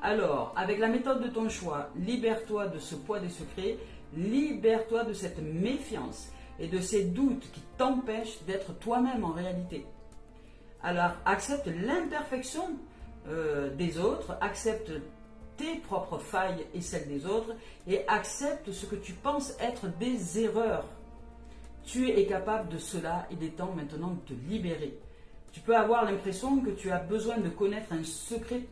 Alors, avec la méthode de ton choix, libère-toi de ce poids des secrets, libère-toi de cette méfiance et de ces doutes qui t'empêchent d'être toi-même en réalité. Alors, accepte l'imperfection des autres, accepte tes propres failles et celles des autres et accepte ce que tu penses être des erreurs. Tu es capable de cela, il est temps maintenant de te libérer. Tu peux avoir l'impression que tu as besoin de connaître un secret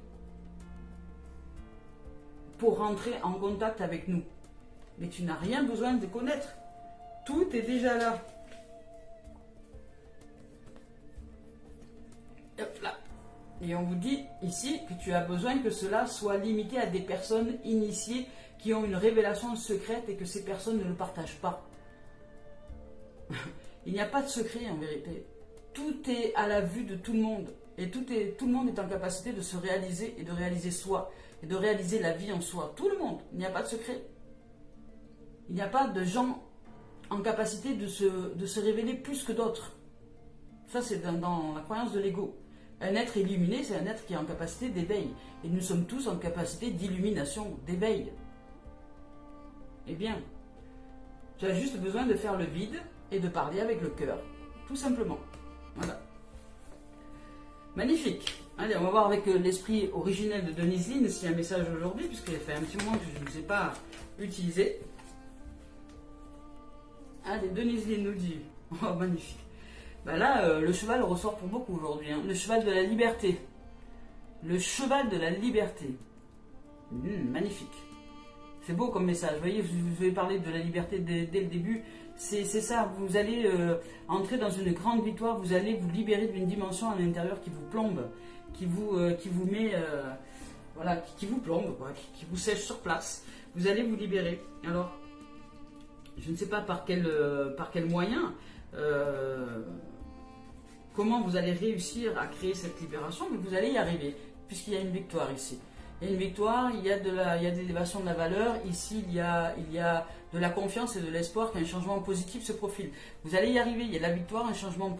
pour rentrer en contact avec nous. Mais tu n'as rien besoin de connaître. Tout est déjà là. Hop là. Et on vous dit ici que tu as besoin que cela soit limité à des personnes initiées qui ont une révélation secrète et que ces personnes ne le partagent pas. Il n'y a pas de secret en vérité. Tout est à la vue de tout le monde. Et tout le monde est en capacité de se réaliser et de réaliser soi. Et de réaliser la vie en soi. Tout le monde. Il n'y a pas de secret. Il n'y a pas de gens en capacité de se révéler plus que d'autres. Ça, c'est dans la croyance de l'ego. Un être illuminé, c'est un être qui est en capacité d'éveil. Et nous sommes tous en capacité d'illumination, d'éveil. Eh bien, tu as juste besoin de faire le vide et de parler avec le cœur. Tout simplement. Voilà. Magnifique. Allez, on va voir avec l'esprit originel de Denise Lynn s'il y a un message aujourd'hui, puisqu'il fait un petit moment que je ne sais pas utiliser. Allez, Denise Lynn nous dit. Oh, magnifique. Ben là, le cheval ressort pour beaucoup aujourd'hui. Hein. Le cheval de la liberté. Le cheval de la liberté. Magnifique. C'est beau comme message. Vous voyez, je vais parler de la liberté dès le début. C'est ça, vous allez entrer dans une grande victoire. Vous allez vous libérer d'une dimension à l'intérieur qui vous plombe. Qui vous met... voilà, qui vous plombe, quoi, qui vous sèche sur place. Vous allez vous libérer. Alors, je ne sais pas par quel moyen... comment vous allez réussir à créer cette libération, mais vous allez y arriver, puisqu'il y a une victoire ici. Il y a une victoire, il y a de l'élévation de la valeur, ici il y a de la confiance et de l'espoir qu'un changement positif se profile. Vous allez y arriver, il y a de la victoire, un changement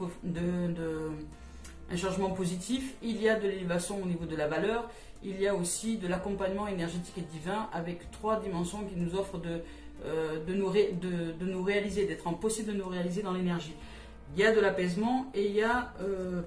positif, il y a de l'élévation au niveau de la valeur, il y a aussi de l'accompagnement énergétique et divin avec 3 dimensions qui nous offrent de nous réaliser, d'être en possible de nous réaliser dans l'énergie. Il y a de l'apaisement et il y a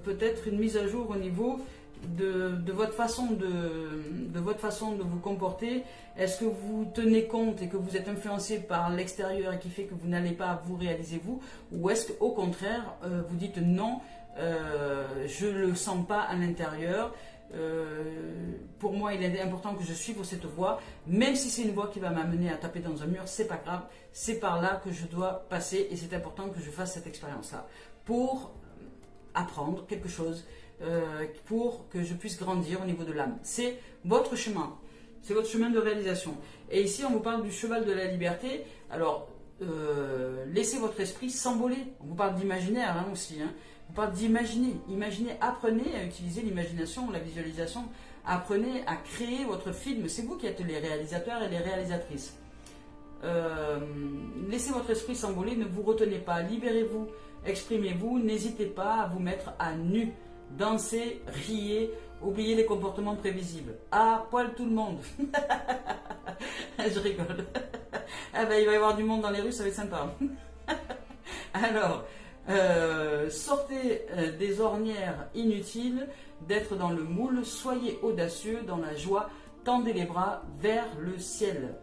peut-être une mise à jour au niveau de votre façon de vous comporter. Est-ce que vous tenez compte et que vous êtes influencé par l'extérieur et qui fait que vous n'allez pas vous réaliser vous, ou est-ce qu'au contraire vous dites non, je ne le sens pas à l'intérieur. Pour moi il est important que je suive cette voie, même si c'est une voie qui va m'amener à taper dans un mur, c'est pas grave, c'est par là que je dois passer et c'est important que je fasse cette expérience là pour apprendre quelque chose, pour que je puisse grandir au niveau de l'âme. C'est votre chemin, c'est votre chemin de réalisation. Et ici on vous parle du cheval de la liberté. Alors laissez votre esprit s'envoler. On vous parle d'imaginaire hein, aussi hein. On parle d'imaginer, apprenez à utiliser l'imagination, la visualisation, apprenez à créer votre film, c'est vous qui êtes les réalisateurs et les réalisatrices. Laissez votre esprit s'envoler, ne vous retenez pas, libérez-vous, exprimez-vous, n'hésitez pas à vous mettre à nu, dansez, riez, oubliez les comportements prévisibles. Ah, poil tout le monde. Je rigole. Ah ben, il va y avoir du monde dans les rues, ça va être sympa. Alors... sortez des ornières inutiles, d'être dans le moule, soyez audacieux, dans la joie, tendez les bras vers le ciel.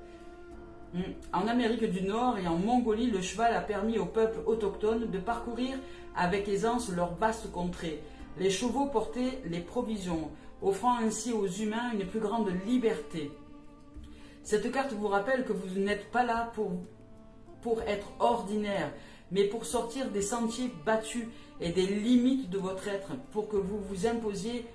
En Amérique du Nord et en Mongolie, le cheval a permis aux peuples autochtones de parcourir avec aisance leur vaste contrée. Les chevaux portaient les provisions, offrant ainsi aux humains une plus grande liberté. Cette carte vous rappelle que vous n'êtes pas là pour être ordinaire, mais pour sortir des sentiers battus et des limites de votre être, pour que vous vous imposiez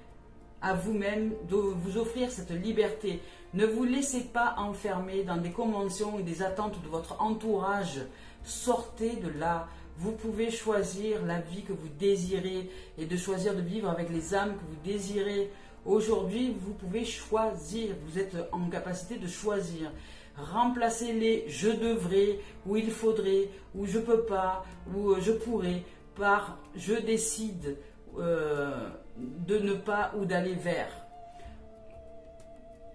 à vous-même de vous offrir cette liberté. Ne vous laissez pas enfermer dans des conventions et des attentes de votre entourage. Sortez de là. Vous pouvez choisir la vie que vous désirez et de choisir de vivre avec les âmes que vous désirez. Aujourd'hui, vous pouvez choisir. Vous êtes en capacité de choisir. Remplacez les « je devrais » ou « il faudrait » ou « je peux pas » ou « je pourrais » par « je décide de ne pas ou d'aller vers ».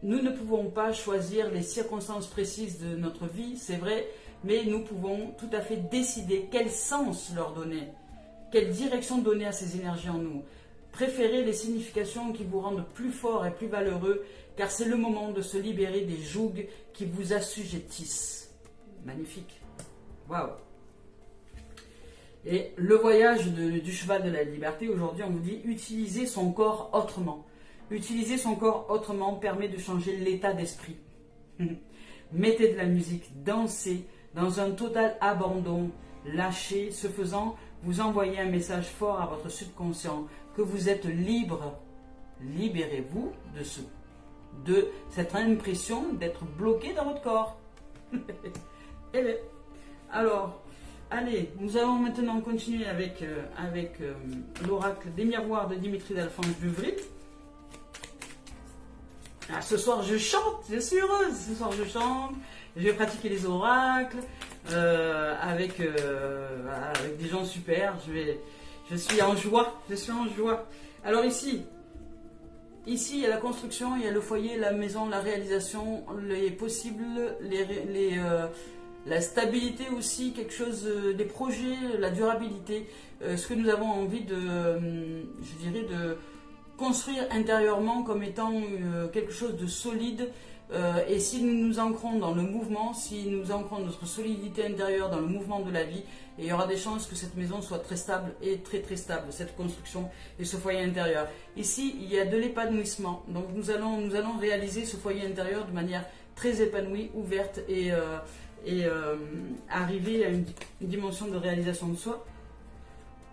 Nous ne pouvons pas choisir les circonstances précises de notre vie, c'est vrai, mais nous pouvons tout à fait décider quel sens leur donner, quelle direction donner à ces énergies en nous. Préférez les significations qui vous rendent plus fort et plus valeureux, car c'est le moment de se libérer des jougs qui vous assujettissent. Magnifique. Waouh. Et le voyage du cheval de la liberté, aujourd'hui on vous dit utiliser son corps autrement. Utiliser son corps autrement permet de changer l'état d'esprit. Mettez de la musique, dansez dans un total abandon, lâchez. Ce faisant, vous envoyez un message fort à votre subconscient que vous êtes libre. Libérez-vous de cette impression d'être bloqué dans votre corps. Eh bien, alors, allez, nous allons maintenant continuer avec l'oracle des miroirs de Dimitri d'Alphonse Duvry. Ah, ce soir je chante, je suis heureuse. Ce soir je chante, je vais pratiquer les oracles avec des gens super. Je suis en joie, Alors ici, il y a la construction, il y a le foyer, la maison, la réalisation, les possibles, la stabilité aussi, quelque chose, des projets, la durabilité, ce que nous avons envie de, je dirais, de construire intérieurement comme étant quelque chose de solide. Et si nous nous ancrons dans le mouvement, si nous ancrons notre solidité intérieure dans le mouvement de la vie, et il y aura des chances que cette maison soit très stable et très très stable, cette construction et ce foyer intérieur. Ici, il y a de l'épanouissement. Donc nous allons réaliser ce foyer intérieur de manière très épanouie, ouverte et arriver à une dimension de réalisation de soi.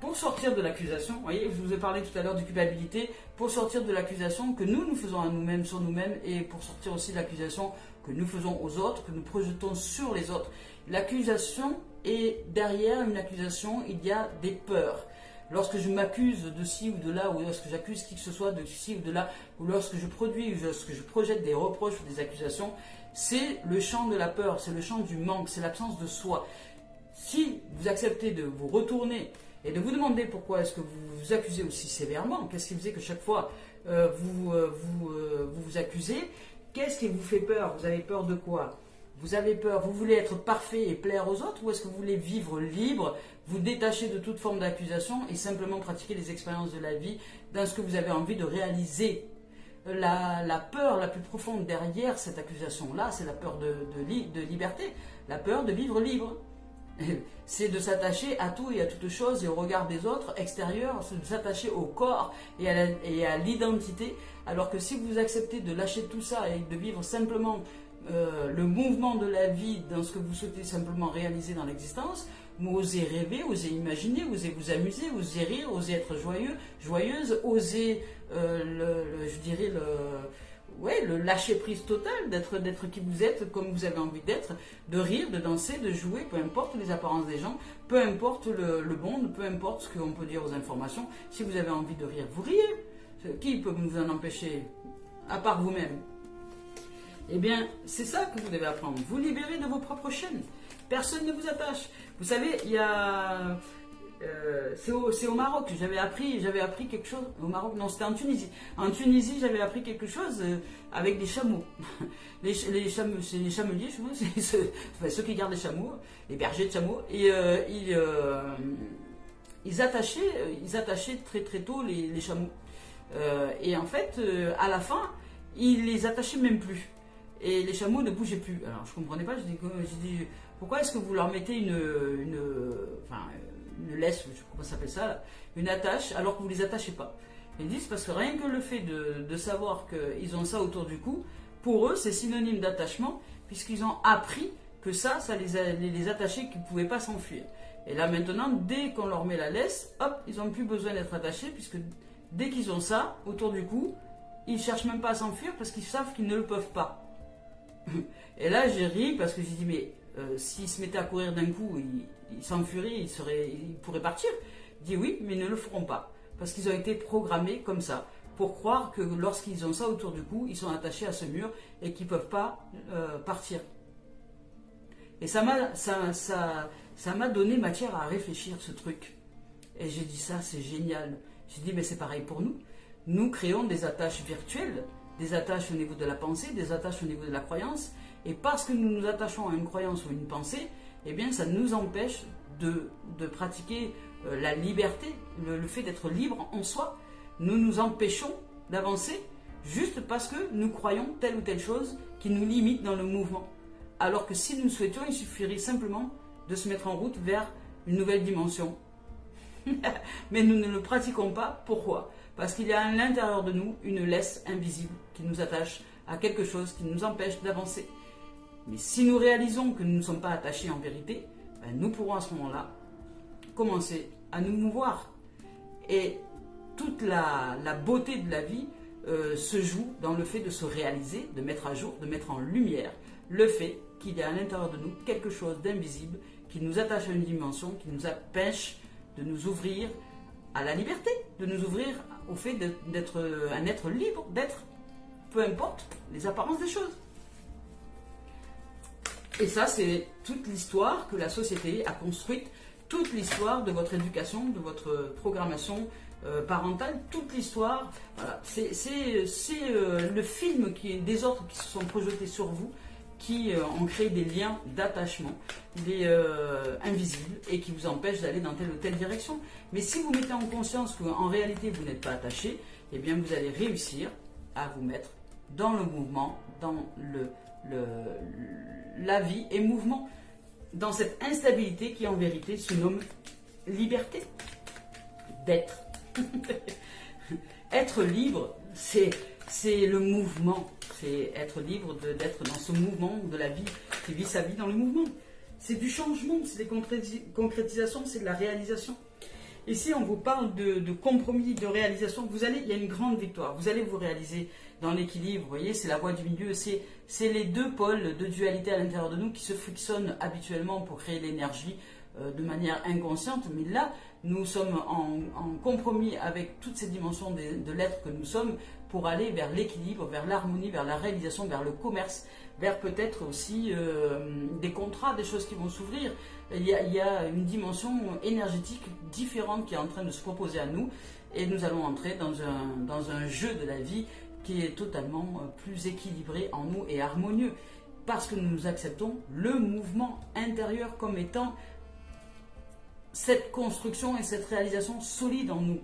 Pour sortir de l'accusation, vous voyez, je vous ai parlé tout à l'heure de culpabilité, pour sortir de l'accusation que nous faisons à nous-mêmes, sur nous-mêmes, et pour sortir aussi de l'accusation que nous faisons aux autres, que nous projetons sur les autres. L'accusation est derrière une accusation, il y a des peurs. Lorsque je m'accuse de ci ou de là, ou lorsque j'accuse qui que ce soit de ci ou de là, ou lorsque je produis, ou lorsque je projette des reproches ou des accusations, c'est le champ de la peur, c'est le champ du manque, c'est l'absence de soi. Si vous acceptez de vous retourner et de vous demander pourquoi est-ce que vous vous accusez aussi sévèrement, qu'est-ce qui faisait que chaque fois vous vous accusez, qu'est-ce qui vous fait peur? Vous avez peur de quoi? Vous avez peur, vous voulez être parfait et plaire aux autres, ou est-ce que vous voulez vivre libre, vous détacher de toute forme d'accusation et simplement pratiquer les expériences de la vie dans ce que vous avez envie de réaliser? La peur la plus profonde derrière cette accusation-là, c'est la peur de liberté, la peur de vivre libre. C'est de s'attacher à tout et à toute chose et au regard des autres extérieurs, c'est de s'attacher au corps et à l'identité, alors que si vous acceptez de lâcher tout ça et de vivre simplement le mouvement de la vie dans ce que vous souhaitez simplement réaliser dans l'existence, vous osez rêver, osez imaginer, osez vous amuser, osez rire, osez être joyeux, joyeuse, osez, je dirais, le lâcher prise total, d'être qui vous êtes, comme vous avez envie d'être, de rire, de danser, de jouer, peu importe les apparences des gens, peu importe le monde, peu importe ce qu'on peut dire aux informations. Si vous avez envie de rire, vous riez. Qui peut vous en empêcher, à part vous-même? Eh bien, c'est ça que vous devez apprendre. Vous libérer de vos propres chaînes. Personne ne vous attache. Vous savez, il y a... c'est au Maroc, j'avais appris quelque chose. Au Maroc, non, c'était en Tunisie. En Tunisie, j'avais appris quelque chose avec des chameaux. Les chameaux, c'est les chameliers, c'est ceux qui gardent les chameaux, les bergers de chameaux. Et ils attachaient très très tôt les chameaux. Et en fait, à la fin, ils les attachaient même plus. Et les chameaux ne bougeaient plus. Alors je ne comprenais pas, j'ai dit pourquoi est-ce que vous leur mettez une laisse, je sais pas comment ça s'appelle ça, là, une attache, alors que vous ne les attachez pas. Ils disent parce que rien que le fait de savoir qu'ils ont ça autour du cou, pour eux c'est synonyme d'attachement, puisqu'ils ont appris que ça les attachait, qu'ils ne pouvaient pas s'enfuir. Et là maintenant, dès qu'on leur met la laisse, hop, ils n'ont plus besoin d'être attachés, puisque dès qu'ils ont ça autour du cou, ils ne cherchent même pas à s'enfuir parce qu'ils savent qu'ils ne le peuvent pas. Et là j'ai ri parce que j'ai dit mais s'ils se mettaient à courir d'un coup, ils s'enfuiraient, ils pourraient partir. Je dis oui, mais ils ne le feront pas. Parce qu'ils ont été programmés comme ça, pour croire que lorsqu'ils ont ça autour du cou, ils sont attachés à ce mur et qu'ils ne peuvent pas partir. Et ça m'a donné matière à réfléchir, ce truc. Et j'ai dit ça, c'est génial. J'ai dit mais c'est pareil pour nous. Nous créons des attaches virtuelles, des attaches au niveau de la pensée, des attaches au niveau de la croyance. Et parce que nous nous attachons à une croyance ou une pensée, eh bien ça nous empêche de pratiquer la liberté, le fait d'être libre en soi. nous nous empêchons d'avancer juste parce que nous croyons telle ou telle chose qui nous limite dans le mouvement. Alors que si nous le souhaitions, il suffirait simplement de se mettre en route vers une nouvelle dimension. Mais nous ne le pratiquons pas. Pourquoi? Parce qu'il y a à l'intérieur de nous une laisse invisible qui nous attache à quelque chose qui nous empêche d'avancer. Mais si nous réalisons que nous ne sommes pas attachés en vérité, ben nous pourrons à ce moment-là commencer à nous mouvoir. Et toute la beauté de la vie se joue dans le fait de se réaliser, de mettre à jour, de mettre en lumière le fait qu'il y a à l'intérieur de nous quelque chose d'invisible qui nous attache à une dimension, qui nous empêche de nous ouvrir à la liberté, de nous ouvrir au fait d'être un être libre, d'être, peu importe les apparences des choses. Et ça, c'est toute l'histoire que la société a construite, toute l'histoire de votre éducation, de votre programmation parentale, toute l'histoire. Voilà. C'est le film des autres qui se sont projetés sur vous, qui ont créé des liens d'attachement, invisibles, et qui vous empêchent d'aller dans telle ou telle direction. Mais si vous mettez en conscience qu'en réalité vous n'êtes pas attaché, eh bien vous allez réussir à vous mettre dans le mouvement, dans la vie et mouvement, dans cette instabilité qui en vérité se nomme liberté d'être. Être libre, c'est le mouvement. C'est être libre d'être dans ce mouvement de la vie, qui vit sa vie dans le mouvement. C'est du changement, c'est des concrétisations, c'est de la réalisation. Ici, on vous parle de compromis, de réalisation. Il y a une grande victoire. Vous allez vous réaliser dans l'équilibre. Vous voyez, c'est la voie du milieu. C'est les deux pôles de dualité à l'intérieur de nous qui se frictionnent habituellement pour créer l'énergie de manière inconsciente. Mais là, nous sommes en compromis avec toutes ces dimensions de l'être que nous sommes pour aller vers l'équilibre, vers l'harmonie, vers la réalisation, vers le commerce, vers peut-être aussi des contrats, des choses qui vont s'ouvrir. Il y a une dimension énergétique différente qui est en train de se proposer à nous et nous allons entrer dans un jeu de la vie qui est totalement plus équilibré en nous et harmonieux parce que nous acceptons le mouvement intérieur comme étant cette construction et cette réalisation solide en nous.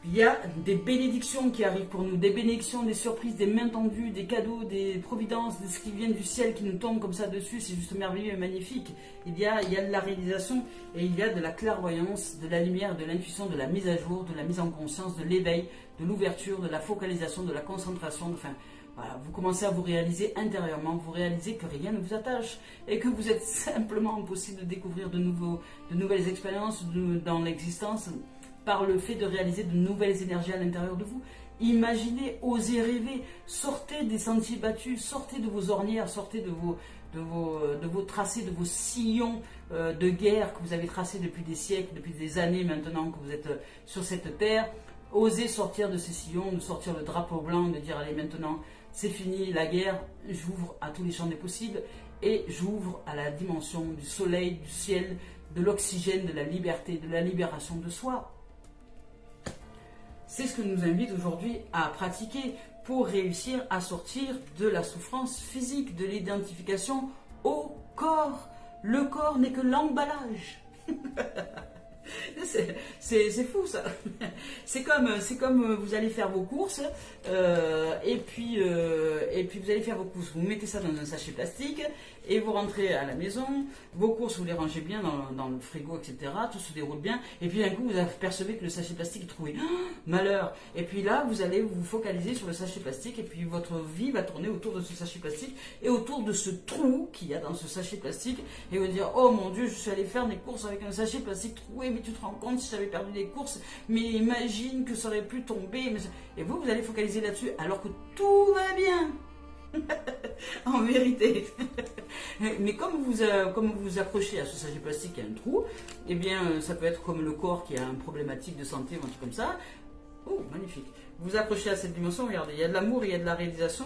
Il y a des bénédictions qui arrivent pour nous, des bénédictions, des surprises, des mains tendues, des cadeaux, des providences, de ce qui vient du ciel qui nous tombe comme ça dessus, c'est juste merveilleux et magnifique. Il y a de la réalisation et il y a de la clairvoyance, de la lumière, de l'intuition, de la mise à jour, de la mise en conscience, de l'éveil, de l'ouverture, de la focalisation, de la concentration, enfin... Voilà, vous commencez à vous réaliser intérieurement, vous réalisez que rien ne vous attache et que vous êtes simplement possible de découvrir de nouvelles expériences dans l'existence par le fait de réaliser de nouvelles énergies à l'intérieur de vous. Imaginez, osez rêver, sortez des sentiers battus, sortez de vos ornières, sortez de vos tracés, de vos sillons de guerre que vous avez tracés depuis des siècles, depuis des années maintenant que vous êtes sur cette terre. Osez sortir de ces sillons, de sortir le drapeau blanc, de dire allez maintenant c'est fini la guerre, j'ouvre à tous les champs des possibles et j'ouvre à la dimension du soleil, du ciel, de l'oxygène, de la liberté, de la libération de soi. C'est ce que nous invite aujourd'hui à pratiquer pour réussir à sortir de la souffrance physique, de l'identification au corps. Le corps n'est que l'emballage. C'est fou ça. C'est comme vous allez faire vos courses et puis vous allez faire vos courses. Vous mettez ça dans un sachet plastique et vous rentrez à la maison. Vos courses vous les rangez bien dans le frigo, etc. Tout se déroule bien. Et puis d'un coup vous apercevez que le sachet plastique est troué. Oh, malheur. Et puis là vous allez vous focaliser sur le sachet plastique et puis votre vie va tourner autour de ce sachet plastique et autour de ce trou qu'il y a dans ce sachet plastique et vous dire oh mon Dieu, je suis allé faire des courses avec un sachet plastique troué. Mais tu te rends compte si j'avais perdu des courses, mais imagine que ça aurait pu tomber. Et vous allez focaliser là-dessus alors que tout va bien. En vérité. Mais comme vous accrochez à ce sachet plastique qui a un trou, eh bien ça peut être comme le corps qui a une problématique de santé ou un truc comme ça. Oh, magnifique. Vous accrochez à cette dimension, regardez, il y a de l'amour, il y a de la réalisation.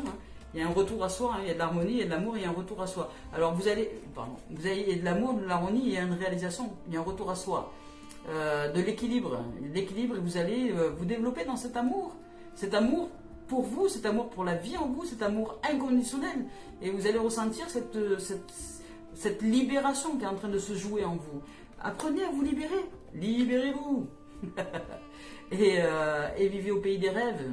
Il y a un retour à soi, il y a de l'harmonie, il y a de l'amour, il y a un retour à soi. Alors vous avez de l'amour, de l'harmonie, il y a une réalisation, il y a un retour à soi. De l'équilibre. L'équilibre, vous allez vous développer dans cet amour. Cet amour pour vous, cet amour pour la vie en vous, cet amour inconditionnel. Et vous allez ressentir cette libération qui est en train de se jouer en vous. Apprenez à vous libérer. Libérez-vous. et vivez au pays des rêves,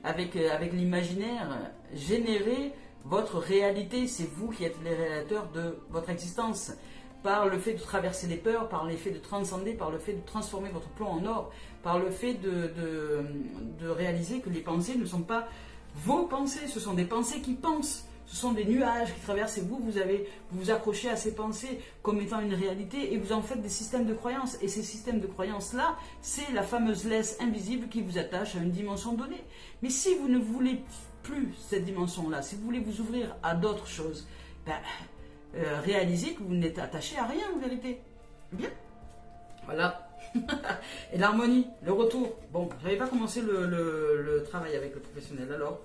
avec l'imaginaire. Générez votre réalité, c'est vous qui êtes les réalisateurs de votre existence. Par le fait de traverser les peurs, par le fait de transcender, par le fait de transformer votre plomb en or, par le fait de réaliser que les pensées ne sont pas vos pensées, ce sont des pensées qui pensent. Ce sont des nuages qui traversent et vous vous accrochez à ces pensées comme étant une réalité et vous en faites des systèmes de croyances. Et ces systèmes de croyances-là, c'est la fameuse laisse invisible qui vous attache à une dimension donnée. Mais si vous ne voulez plus cette dimension-là, si vous voulez vous ouvrir à d'autres choses, réalisez que vous n'êtes attaché à rien en vérité. Bien. Voilà. Et l'harmonie, le retour. Bon, je n'avais pas commencé le travail avec le professionnel, alors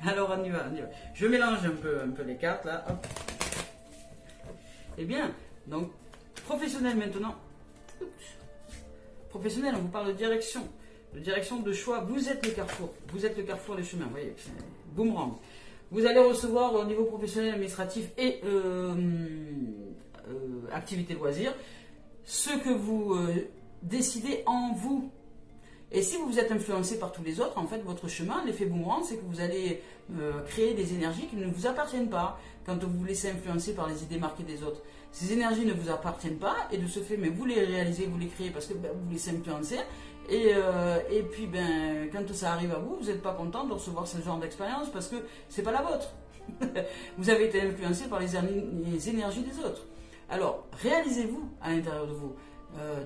alors on y va. Je mélange un peu les cartes là. Hop. Eh bien, donc, professionnel maintenant. Professionnel, on vous parle de direction. De direction, de choix. Vous êtes le carrefour. Vous êtes le carrefour des chemins. Vous voyez, boomerang. Vous allez recevoir au niveau professionnel, administratif et activité loisirs ce que vous décidez en vous. Et si vous êtes influencé par tous les autres, en fait, votre chemin, l'effet boomerang, c'est que vous allez créer des énergies qui ne vous appartiennent pas quand vous vous laissez influencer par les idées marquées des autres. Ces énergies ne vous appartiennent pas et de ce fait, mais vous les réalisez, vous les créez parce que vous vous laissez influencer. Et puis, quand ça arrive à vous, vous n'êtes pas content de recevoir ce genre d'expérience parce que c'est pas la vôtre. Vous avez été influencé par les énergies des autres. Alors, réalisez-vous à l'intérieur de vous.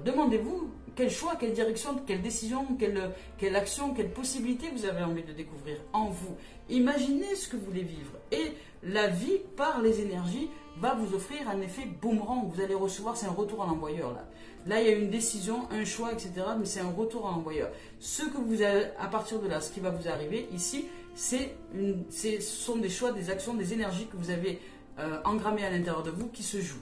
Demandez-vous quel choix, quelle direction, quelle décision, quelle action, quelle possibilité vous avez envie de découvrir en vous. Imaginez ce que vous voulez vivre. Et la vie, par les énergies, va vous offrir un effet boomerang. Vous allez recevoir, c'est un retour à l'envoyeur là. Là, il y a une décision, un choix, etc. Mais c'est un retour à l'envoyeur. Ce que vous avez, à partir de là, ce qui va vous arriver ici, ce sont des choix, des actions, des énergies que vous avez engrammées à l'intérieur de vous qui se jouent.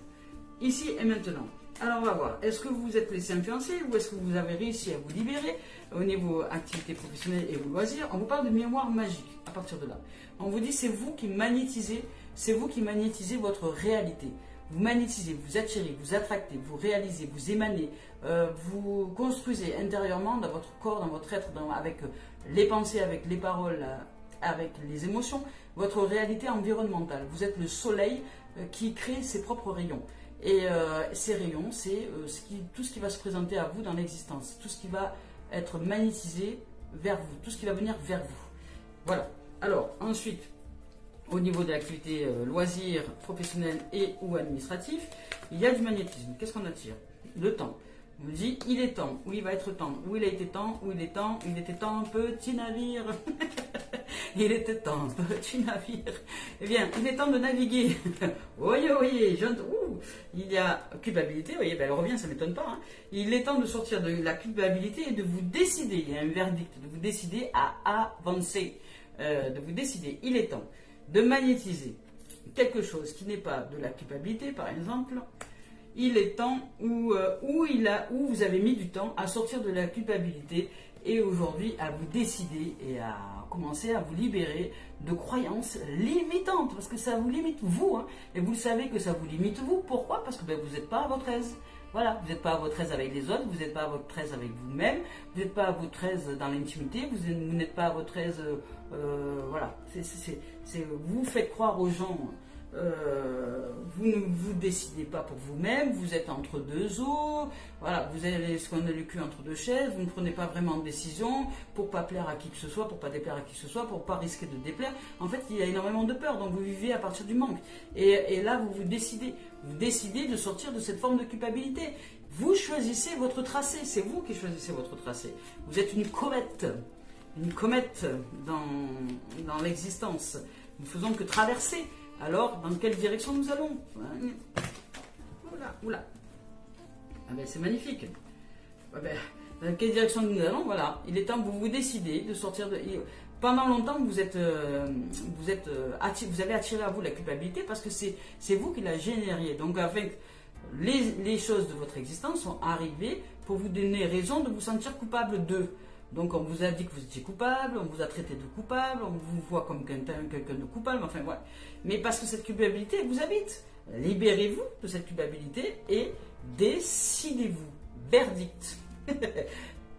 Ici et maintenant. Alors on va voir, est-ce que vous vous êtes laissé influencer ou est-ce que vous avez réussi à vous libérer au niveau activité professionnelle et vos loisirs? On vous parle de miroir magique à partir de là. On vous dit c'est vous qui magnétisez votre réalité. Vous magnétisez, vous attirez, vous attractez, vous réalisez, vous émanez, vous construisez intérieurement dans votre corps, dans votre être, avec les pensées, avec les paroles, avec les émotions, votre réalité environnementale. Vous êtes le soleil qui crée ses propres rayons. Et ces rayons, c'est tout ce qui va se présenter à vous dans l'existence, tout ce qui va être magnétisé vers vous, tout ce qui va venir vers vous. Voilà. Alors, ensuite, au niveau de l'activité loisirs, professionnelle et ou administratif, il y a du magnétisme. Qu'est-ce qu'on attire? Le temps. On me dit, il est temps, ou il va être temps, ou il a été temps, ou il est temps, il était temps, petit navire. Il était temps, petit navire. Eh bien, il est temps de naviguer. Voyez, il y a culpabilité, vous voyez, elle revient, ça ne m'étonne pas. Hein. Il est temps de sortir de la culpabilité et de vous décider, il y a un verdict, de vous décider à avancer, de vous décider, il est temps de magnétiser quelque chose qui n'est pas de la culpabilité, par exemple. Il est temps où vous avez mis du temps à sortir de la culpabilité et aujourd'hui à vous décider et à commencer à vous libérer de croyances limitantes parce que ça vous limite vous hein, et vous le savez que ça vous limite vous. Pourquoi? Parce que vous n'êtes pas à votre aise. Voilà, vous n'êtes pas à votre aise avec les autres, vous n'êtes pas à votre aise avec vous-même, vous n'êtes pas à votre aise dans l'intimité, vous n'êtes pas à votre aise. Voilà, vous faites croire aux gens. Vous ne vous décidez pas pour vous-même, vous êtes entre deux eaux, voilà, vous avez ce qu'on a le cul entre deux chaises, vous ne prenez pas vraiment de décision pour pas plaire à qui que ce soit, pour pas déplaire à qui que ce soit, pour pas risquer de déplaire. En fait, il y a énormément de peur, donc vous vivez à partir du manque. Et là, vous décidez de sortir de cette forme de culpabilité. Vous choisissez votre tracé, c'est vous qui choisissez votre tracé. Vous êtes une comète dans l'existence. Nous ne faisons que traverser. Alors, dans quelle direction nous allons? Oula. Ah ben, c'est magnifique. Ah ben, dans quelle direction nous allons? Voilà. Il est temps que vous décidez de sortir de... Pendant longtemps, vous avez attiré à vous la culpabilité parce que c'est vous qui la génériez. Donc, avec les choses de votre existence sont arrivées pour vous donner raison de vous sentir coupable d'eux. Donc on vous a dit que vous étiez coupable, on vous a traité de coupable, on vous voit comme quelqu'un de coupable, enfin voilà. Mais parce que cette culpabilité vous habite. Libérez-vous de cette culpabilité et décidez-vous. Verdict.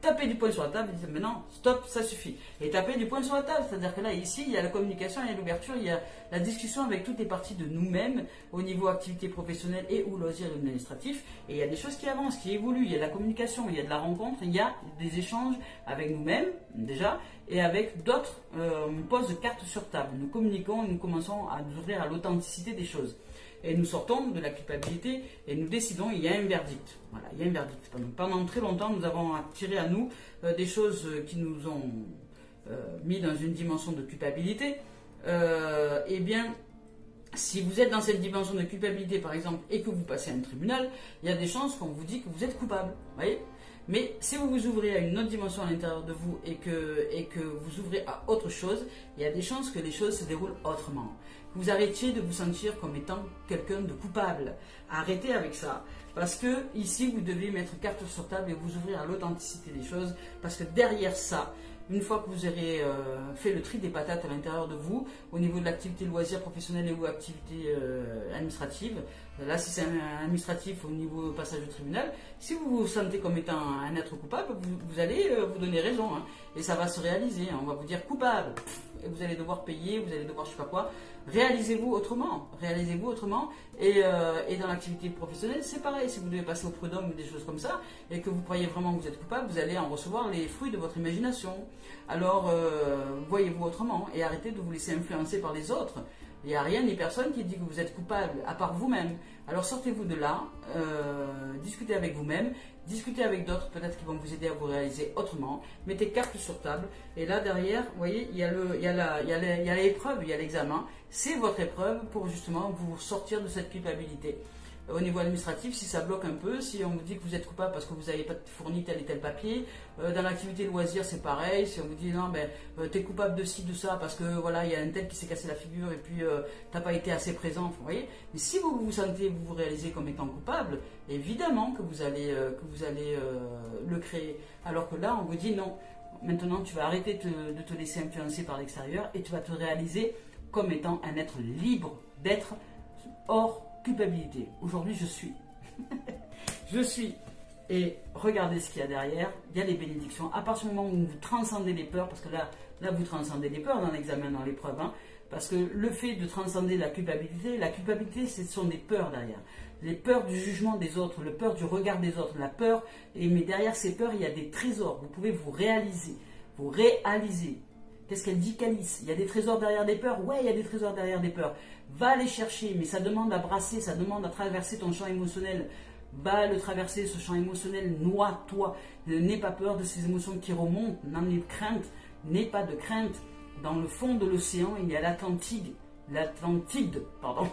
Taper du poing sur la table et dire maintenant stop, ça suffit. Et taper du poing sur la table, c'est-à-dire que là, ici, il y a la communication, il y a l'ouverture, il y a la discussion avec toutes les parties de nous-mêmes au niveau activité professionnelle et ou loisirs administratifs. Et il y a des choses qui avancent, qui évoluent, il y a de la communication, il y a de la rencontre, il y a des échanges avec nous-mêmes déjà et avec d'autres. On pose cartes sur table, nous communiquons, nous commençons à nous ouvrir à l'authenticité des choses. Et nous sortons de la culpabilité et nous décidons, il y a un verdict. Voilà, il y a un verdict. Pendant très longtemps, nous avons attiré à nous des choses qui nous ont mis dans une dimension de culpabilité. Eh bien, si vous êtes dans cette dimension de culpabilité, par exemple, et que vous passez à un tribunal, il y a des chances qu'on vous dit que vous êtes coupable. Voyez ? Mais si vous vous ouvrez à une autre dimension à l'intérieur de vous et que vous ouvrez à autre chose, il y a des chances que les choses se déroulent autrement. Que vous arrêtiez de vous sentir comme étant quelqu'un de coupable. Arrêtez avec ça. Parce que ici, vous devez mettre carte sur table et vous ouvrir à l'authenticité des choses. Parce que derrière ça, une fois que vous aurez fait le tri des patates à l'intérieur de vous, au niveau de l'activité loisir professionnelle et ou activité administrative, là si c'est administratif au niveau passage au tribunal, si vous vous sentez comme étant un être coupable, vous allez vous donner raison, hein, et ça va se réaliser, hein, on va vous dire coupable, et vous allez devoir payer, vous allez devoir je sais pas quoi. Réalisez-vous autrement, et dans l'activité professionnelle c'est pareil, si vous devez passer au prud'homme ou des choses comme ça, et que vous croyez vraiment que vous êtes coupable, vous allez en recevoir les fruits de votre imagination. Alors voyez-vous autrement et arrêtez de vous laisser influencer par les autres. Il n'y a rien ni personne qui dit que vous êtes coupable, à part vous-même. Alors sortez-vous de là, discutez avec vous-même, discutez avec d'autres, peut-être qui vont vous aider à vous réaliser autrement. Mettez carte sur table, et là derrière, vous voyez, il y a l'épreuve, il y a l'examen. C'est votre épreuve pour justement vous sortir de cette culpabilité. Au niveau administratif, si ça bloque un peu, si on vous dit que vous êtes coupable parce que vous n'avez pas fourni tel et tel papier, dans l'activité loisir c'est pareil, si on vous dit non ben t'es coupable de ci, de ça parce que voilà il y a un tel qui s'est cassé la figure et puis t'as pas été assez présent, vous voyez. Mais si vous vous sentez, vous vous réalisez comme étant coupable, évidemment que vous allez le créer. Alors que là on vous dit non, maintenant tu vas arrêter de te laisser influencer par l'extérieur et tu vas te réaliser comme étant un être libre d'être hors culpabilité. Aujourd'hui, je suis. Je suis. Et regardez ce qu'il y a derrière. Il y a les bénédictions. À partir du moment où vous transcendez les peurs, parce que là vous transcendez les peurs dans l'examen, dans l'épreuve. Hein, parce que le fait de transcender la culpabilité, ce sont des peurs derrière. Les peurs du jugement des autres, la peur du regard des autres, la peur. Mais derrière ces peurs, il y a des trésors. Vous pouvez vous réaliser. Vous réaliser. Qu'est-ce qu'elle dit, Calice? Il y a des trésors derrière des peurs? Ouais, il y a des trésors derrière des peurs. Va les chercher, mais ça demande à brasser, ça demande à traverser ton champ émotionnel. Va le traverser, ce champ émotionnel, noie-toi. N'aie pas peur de ces émotions qui remontent, n'en aie crainte, n'aie pas de crainte. Dans le fond de l'océan, il y a l'Atlantide, pardon.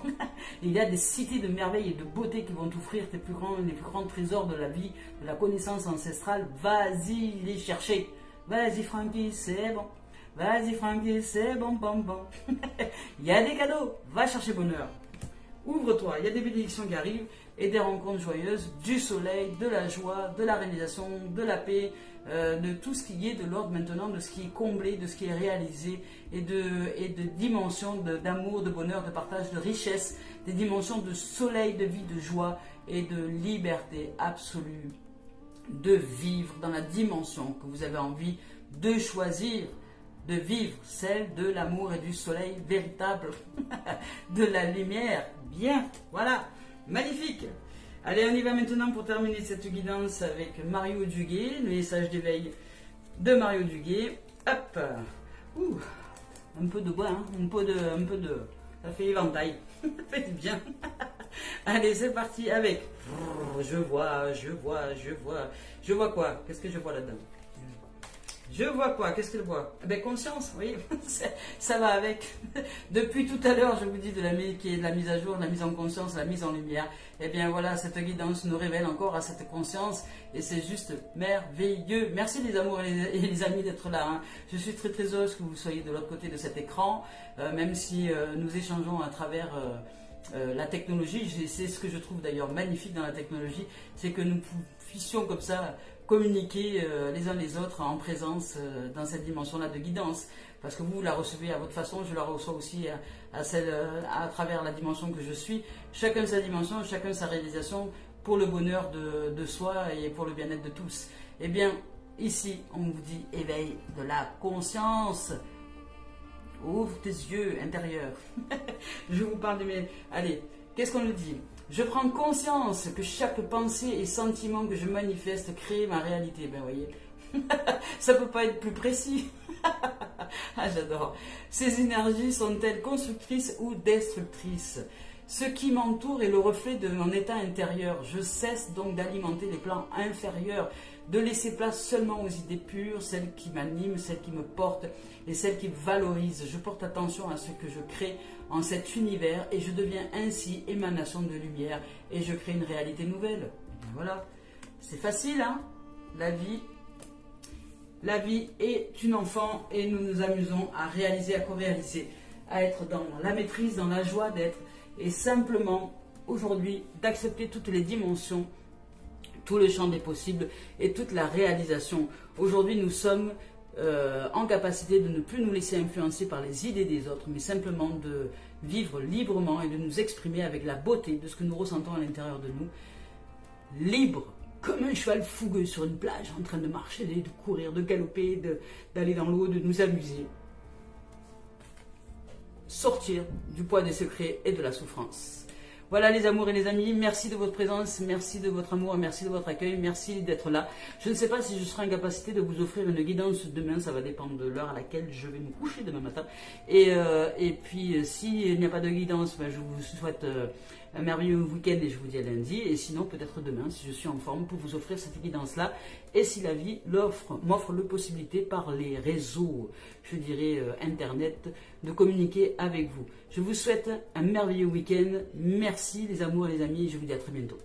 Il y a des cités de merveilles et de beauté qui vont t'offrir les plus grands trésors de la vie, de la connaissance ancestrale. Vas-y les chercher. Vas-y Francky, c'est bon. Vas-y Francky, c'est bon. Il y a des cadeaux, va chercher bonheur. Ouvre-toi, il y a des bénédictions qui arrivent et des rencontres joyeuses, du soleil, de la joie, de la réalisation, de la paix, de tout ce qui est de l'ordre maintenant, de ce qui est comblé, de ce qui est réalisé et de dimensions d'amour, de bonheur, de partage, de richesse, des dimensions de soleil, de vie, de joie et de liberté absolue, de vivre dans la dimension que vous avez envie de choisir. De vivre celle de l'amour et du soleil véritable, de la lumière. Bien, voilà, magnifique. Allez, on y va maintenant pour terminer cette guidance avec Mario Duguay, le message d'éveil de Mario Duguay. Hop, un peu de bois, hein, un peu de, ça fait éventail, ça fait du bien. Allez, c'est parti avec. Je vois quoi? Qu'est-ce que je vois là-dedans? Je vois quoi? Qu'est-ce qu'elle voit? Ben, conscience, oui, ça va avec. Depuis tout à l'heure, je vous dis qui est de la mise à jour, de la mise en conscience, la mise en lumière. Et bien voilà, cette guidance nous révèle encore à cette conscience et c'est juste merveilleux. Merci les amours et les amis d'être là. Hein. Je suis très très heureuse que vous soyez de l'autre côté de cet écran, même si nous échangeons à travers la technologie. C'est ce que je trouve d'ailleurs magnifique dans la technologie, c'est que nous puissions comme ça communiquer les uns les autres en présence dans cette dimension-là de guidance. Parce que vous la recevez à votre façon, je la reçois aussi à travers la dimension que je suis. Chacun sa dimension, chacun sa réalisation pour le bonheur de soi et pour le bien-être de tous. Eh bien, ici, on vous dit éveil de la conscience. Ouvre tes yeux intérieurs. Je vous parle de mes... Allez, qu'est-ce qu'on nous dit? Je prends conscience que chaque pensée et sentiment que je manifeste crée ma réalité. Ben, voyez, ça peut pas être plus précis. Ah, j'adore. Ces énergies sont-elles constructrices ou destructrices? Ce qui m'entoure est le reflet de mon état intérieur. Je cesse donc d'alimenter les plans inférieurs, de laisser place seulement aux idées pures, celles qui m'animent, celles qui me portent et celles qui valorisent. Je porte attention à ce que je crée en cet univers et je deviens ainsi émanation de lumière et je crée une réalité nouvelle. Et bien voilà, c'est facile, hein? La vie est une enfant et nous nous amusons à réaliser, à co-réaliser, à être dans la maîtrise, dans la joie d'être et simplement aujourd'hui d'accepter toutes les dimensions, tout le champ des possibles et toute la réalisation. Aujourd'hui, nous sommes en capacité de ne plus nous laisser influencer par les idées des autres, mais simplement de vivre librement et de nous exprimer avec la beauté de ce que nous ressentons à l'intérieur de nous, libre, comme un cheval fougueux sur une plage, en train de marcher, de courir, de galoper, d'aller dans l'eau, de nous amuser. Sortir du poids des secrets et de la souffrance. Voilà les amours et les amis, merci de votre présence, merci de votre amour, merci de votre accueil, merci d'être là. Je ne sais pas si je serai en capacité de vous offrir une guidance demain, ça va dépendre de l'heure à laquelle je vais me coucher demain matin. Et puis s'il n'y a pas de guidance, ben, je vous souhaite un merveilleux week-end et je vous dis à lundi. Et sinon peut-être demain si je suis en forme pour vous offrir cette guidance-là. Et si la vie m'offre la possibilité par les réseaux, je dirais internet, de communiquer avec vous. Je vous souhaite un merveilleux week-end. Merci les amours et les amis, je vous dis à très bientôt.